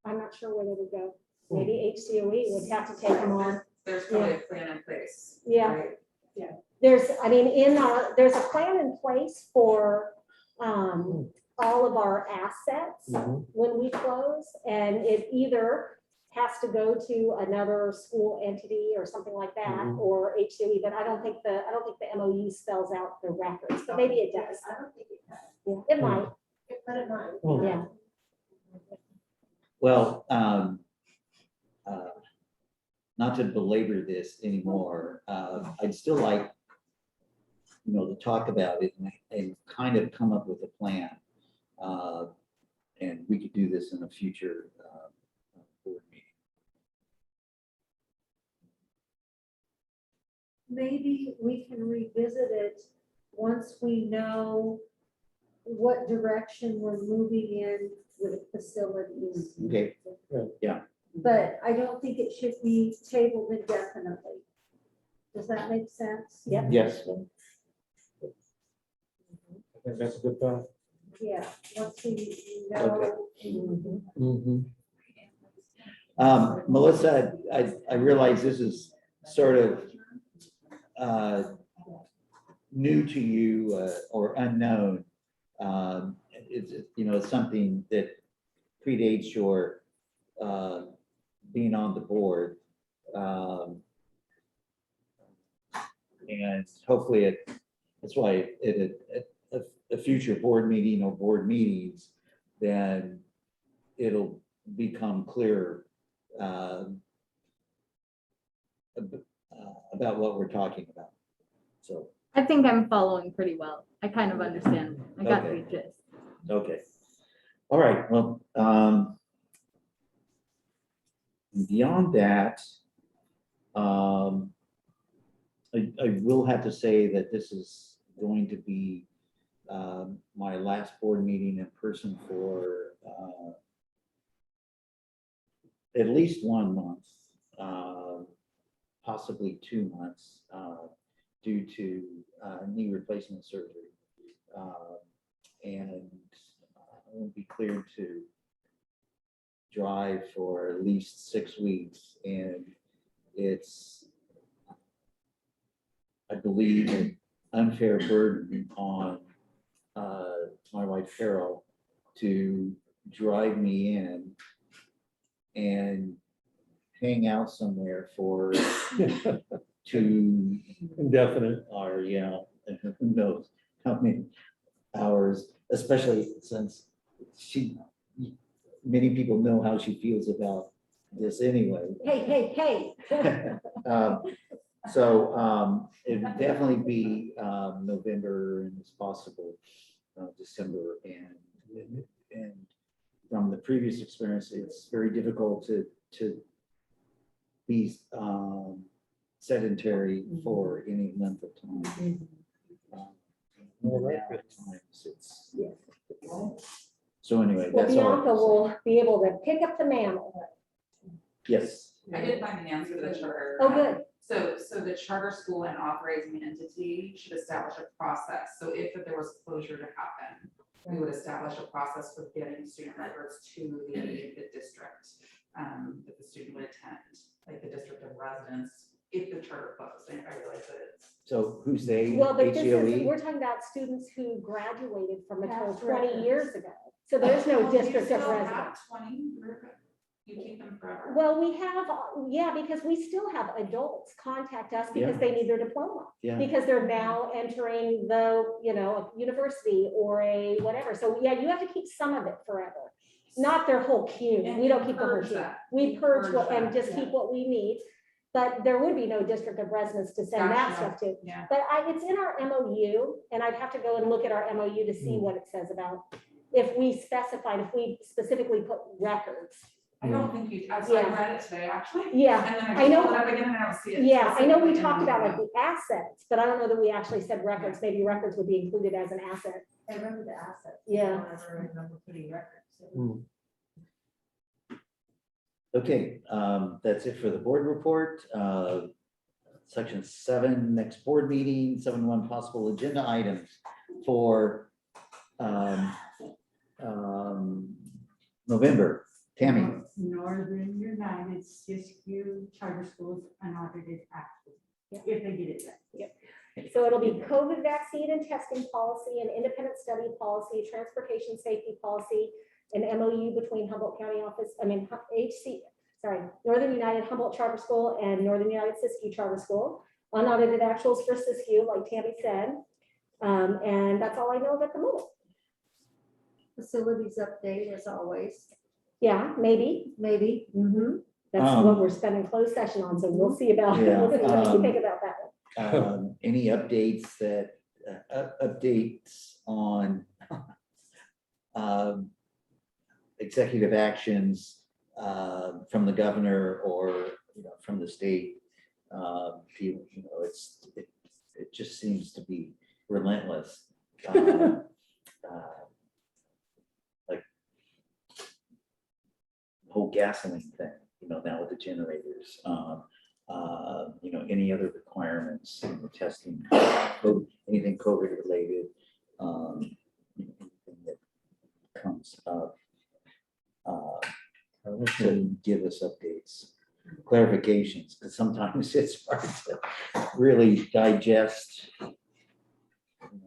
B: I'm not sure where they would go. Maybe HCOE would have to take them on.
F: There's probably a plan in place.
B: Yeah.
F: right?
B: There's, I mean, there's a plan in place for all of our assets
D: Mhm.
B: when we close, and it either has to go to another school entity or something like that,
D: Mhm.
B: or HCOE, but I don't think the MOU spells out the records, but maybe it does.
G: I don't think it does,
B: Yeah, it might,
G: but it might.
D: Hmm.
B: yeah.
A: Well, not to belabor this anymore, I'd still like, to talk about it and kind of come up with a plan. And we could do this in a future board meeting.
C: maybe we can revisit it once we know what direction we're moving in with facilities.
A: Okay,
C: But I don't think it should be tabled indefinitely. Does that make sense?
B: Yep.
A: yes.
D: I think that's a good thought.
C: Yeah, once we know.
A: Melissa, I realize this is sort of new to you or unknown. It's something that predates your being on the board. And hopefully that's why a future board meeting or board meetings, then it'll become clearer about what we're talking about. So,
E: I think I'm following pretty well. I kind of understand. I got the
A: Okay.
E: gist.
A: okay. All right, well, beyond that, I will have to say that this is going to be my last board meeting in person for at least 1 month, possibly 2 months, due to knee replacement surgery. And I won't be cleared to drive for at least 6 weeks. And it's, I believe, an unfair burden on my wife Carol to drive me in and hang out somewhere for 2
D: Indefinite.
A: or, who knows how many hours, especially since many people know how she feels about this anyway.
B: Hey.
A: So it would definitely be November and it's possible December. And from the previous experience, it's very difficult to be sedentary for any length of time. So anyway,
B: Well,
A: that's all.
B: Bianca will be able to pick up the mantle.
A: Yes.
F: I did find an answer to the charter.
B: Oh, good.
F: So the charter school and authorizing entity should establish a process. So if there was closure to happen, we would establish a process for getting student records to the district that the student would attend, like the district of residence, if the charter closed. I realize that it's.
A: So who's they?
B: Well, but this is,
A: HEOE?
B: we're talking about students who graduated from Mattole
C: Past
B: 20
C: records.
B: years ago. So there's no
F: Oh, do you
B: district of
F: still have
B: residence.
F: 20? You keep them forever?
B: Well, we have, because we still have adults contact us because
A: Yeah.
B: they need their diploma.
A: Yeah.
B: Because they're now entering the, a university or a whatever. So yeah, you have to keep some of it forever, not their whole queue.
F: And
B: We don't
F: you
B: keep the whole
F: purge
B: queue.
F: that.
B: We
F: You
B: purge
F: purge
B: what and
F: that,
B: just
F: yeah.
B: keep what we need. But there would be no district of residence to send that
F: Gotcha.
B: stuff to.
F: Yeah.
B: But it's in our MOU, and I'd have to go and look at our MOU to see what it says about if we specified, if we specifically put records.
F: I don't think you, I
B: Yeah.
F: read it today, actually.
B: Yeah,
F: And then
B: I
F: I
B: know.
F: pulled it up again and I don't see it.
B: Yeah, I know we
F: specifically in
B: talked
F: the
B: about like
F: email.
B: the assets, but I don't know that we actually said records. Maybe records would be included as an asset.
G: I remember the assets.
B: Yeah.
G: Whenever I remember putting records.
A: Okay, that's it for the board report. Section 7, next board meeting, 7.1 possible agenda items for November. Tammy,
C: Northern United Siskiyou Charter Schools unaudited actuals, if they get it done.
B: So it'll be COVID vaccine and testing policy, and independent study policy, transportation safety policy, an MOU between Humboldt County Office, Northern United Humboldt Charter School and Northern United Siskiyou Charter School. Unaudited actuals for Siskiyou, like Tammy said. And that's all I know at the moment.
I: Facilities update as always,
B: Yeah, maybe.
I: maybe.
B: That's what we're spending closed session on, so we'll see about,
A: Yeah,
B: we'll see what you think about that one.
A: any updates that, updates on executive actions from the governor or, from the state? It just seems to be relentless. Like the whole gasoline thing, now with the generators, any other requirements, testing, anything COVID related, anything that comes up, to give us updates, clarifications, because sometimes it's hard to really digest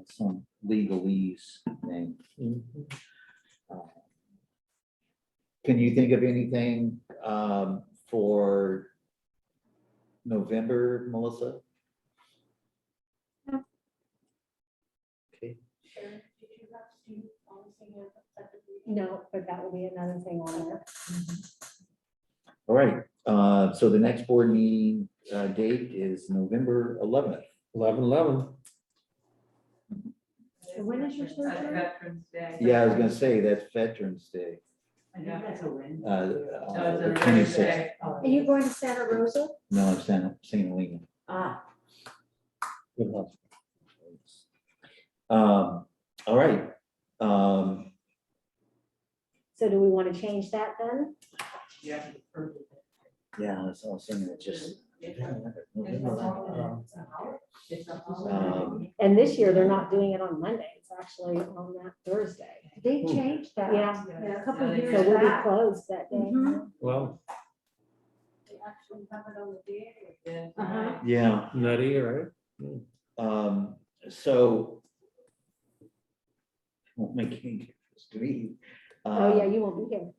A: some legalese thing. Can you think of anything for November, Melissa?
E: No.
A: Okay,
G: Sharon, did you have student policy and effective reading?
B: No, but that will be another thing on there.
A: all right. So the next board meeting date is November 11th.
D: 11/11.
I: When is your
F: That's
I: surgery?
F: Veterans Day.
A: Yeah, I was gonna say that's Veterans Day,
C: I think that's a win.
A: the 26th.
I: Are you going to Santa Rosa?
A: No, I'm St. Helena.
I: Ah,
A: Good luck. All right.
B: So do we want to change that then?
C: Yeah.
A: Yeah, that's all I'm saying. It's just.
C: It's a holiday.
B: And this year, they're not doing it on Monday. It's actually on that Thursday.
I: they changed that.
B: Yeah.
I: A couple years
B: So we'll be
I: back.
B: closed that day.
I: Mhm.
D: Well,
C: They actually have it on the day.
I: Uh-huh.
A: Yeah.
D: nutty, right?
A: So. Won't make any difference to me.
B: Oh, yeah, you won't be here.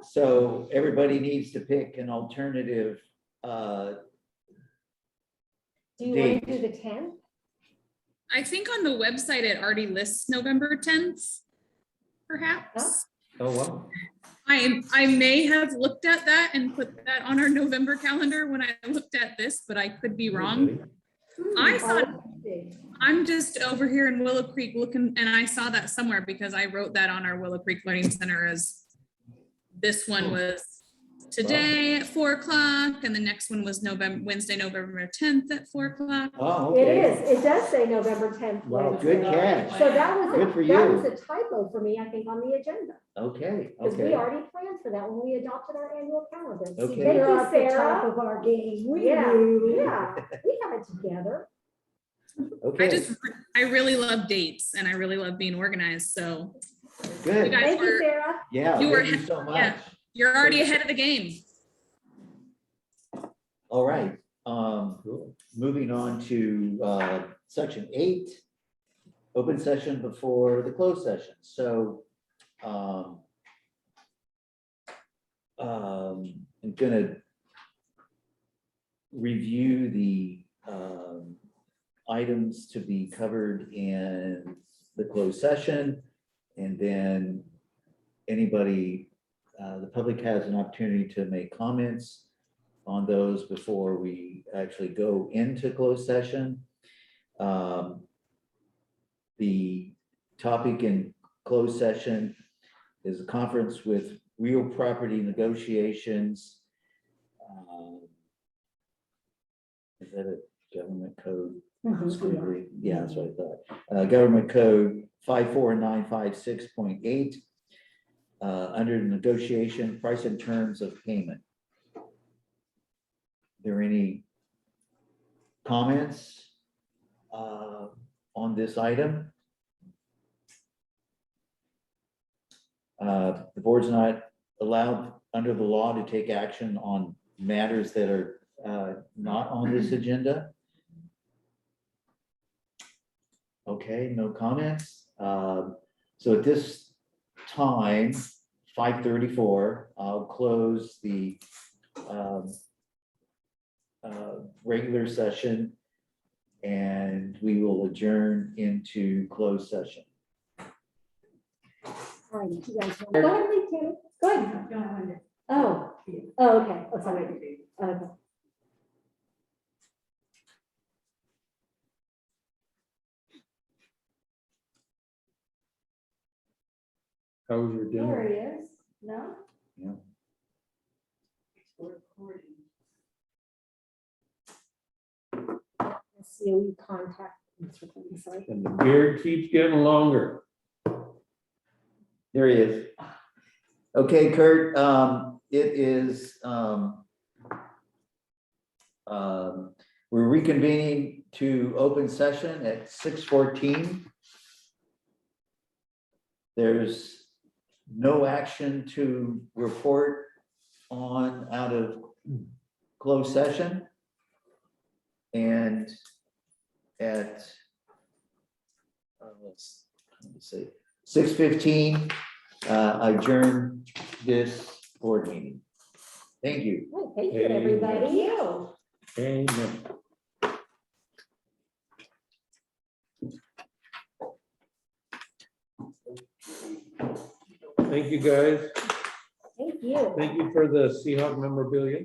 A: So everybody needs to pick an alternative.
B: Do you want to do the 10th?
J: I think on the website, it already lists November 10th, perhaps.
D: Oh, wow.
J: I may have looked at that and put that on our November calendar when I looked at this, but I could be wrong. I thought, I'm just over here in Willow Creek looking, and I saw that somewhere because I wrote that on our Willow Creek Learning Center as this one was today at 4 o'clock, and the next one was Wednesday, November 10th at 4 o'clock.
A: Oh,
B: It
A: okay.
B: is. It does say November 10th.
A: Wow,
B: Wednesday.
A: good catch.
B: So that was,
A: Good for
B: that
A: you.
B: was a typo for me, I think, on the agenda.
A: Okay,
B: Because we
A: okay.
B: already planned for that when we adopted our annual calendar.
A: Okay.
B: Thank
I: You're
B: you,
I: at the top
B: Sarah.
I: of our game. We
B: Yeah,
I: do.
B: yeah, we have it together.
A: Okay,
J: I really love dates and I really love being organized. So you
A: good.
J: guys
B: Thank you,
J: were,
B: Sarah.
A: Yeah,
J: you were-
A: thank you so much.
J: yeah. you're already ahead of the game.
A: All right, moving on to section 8, open session before the closed session. So I'm gonna review the items to be covered in the closed session, and then anybody, the public has an opportunity to make comments on those before we actually go into closed session. The topic in closed session is a conference with real property negotiations. Is that a government code? Squiggly? Yeah, that's what I thought. Government code 54956.8. Under negotiation, price and terms of payment. There any comments on this item? The board's not allowed under the law to take action on matters that are not on this agenda. Okay, no comments. So at this time, 5:34, I'll close the regular session and we will adjourn into closed session.
B: All right, you guys want- Go ahead, Lee, Tammy. Go ahead. Oh, oh, okay. Oh, sorry. Okay.
D: How was your
B: There
D: dinner?
B: he is. No?
A: Yeah.
B: COE contact. Sorry.
D: And the beard keeps getting longer.
A: There he is. Okay, Kurt, it is, we're reconvening to open session at 6:14. There's no action to report on out of closed session. And at, let's see, 6:15, I adjourn this board meeting. Thank you.
B: Oh, thank you, everybody.
D: Amen. Thank you, guys.
B: Thank you.
D: Thank you for the Seahawk memorabilia.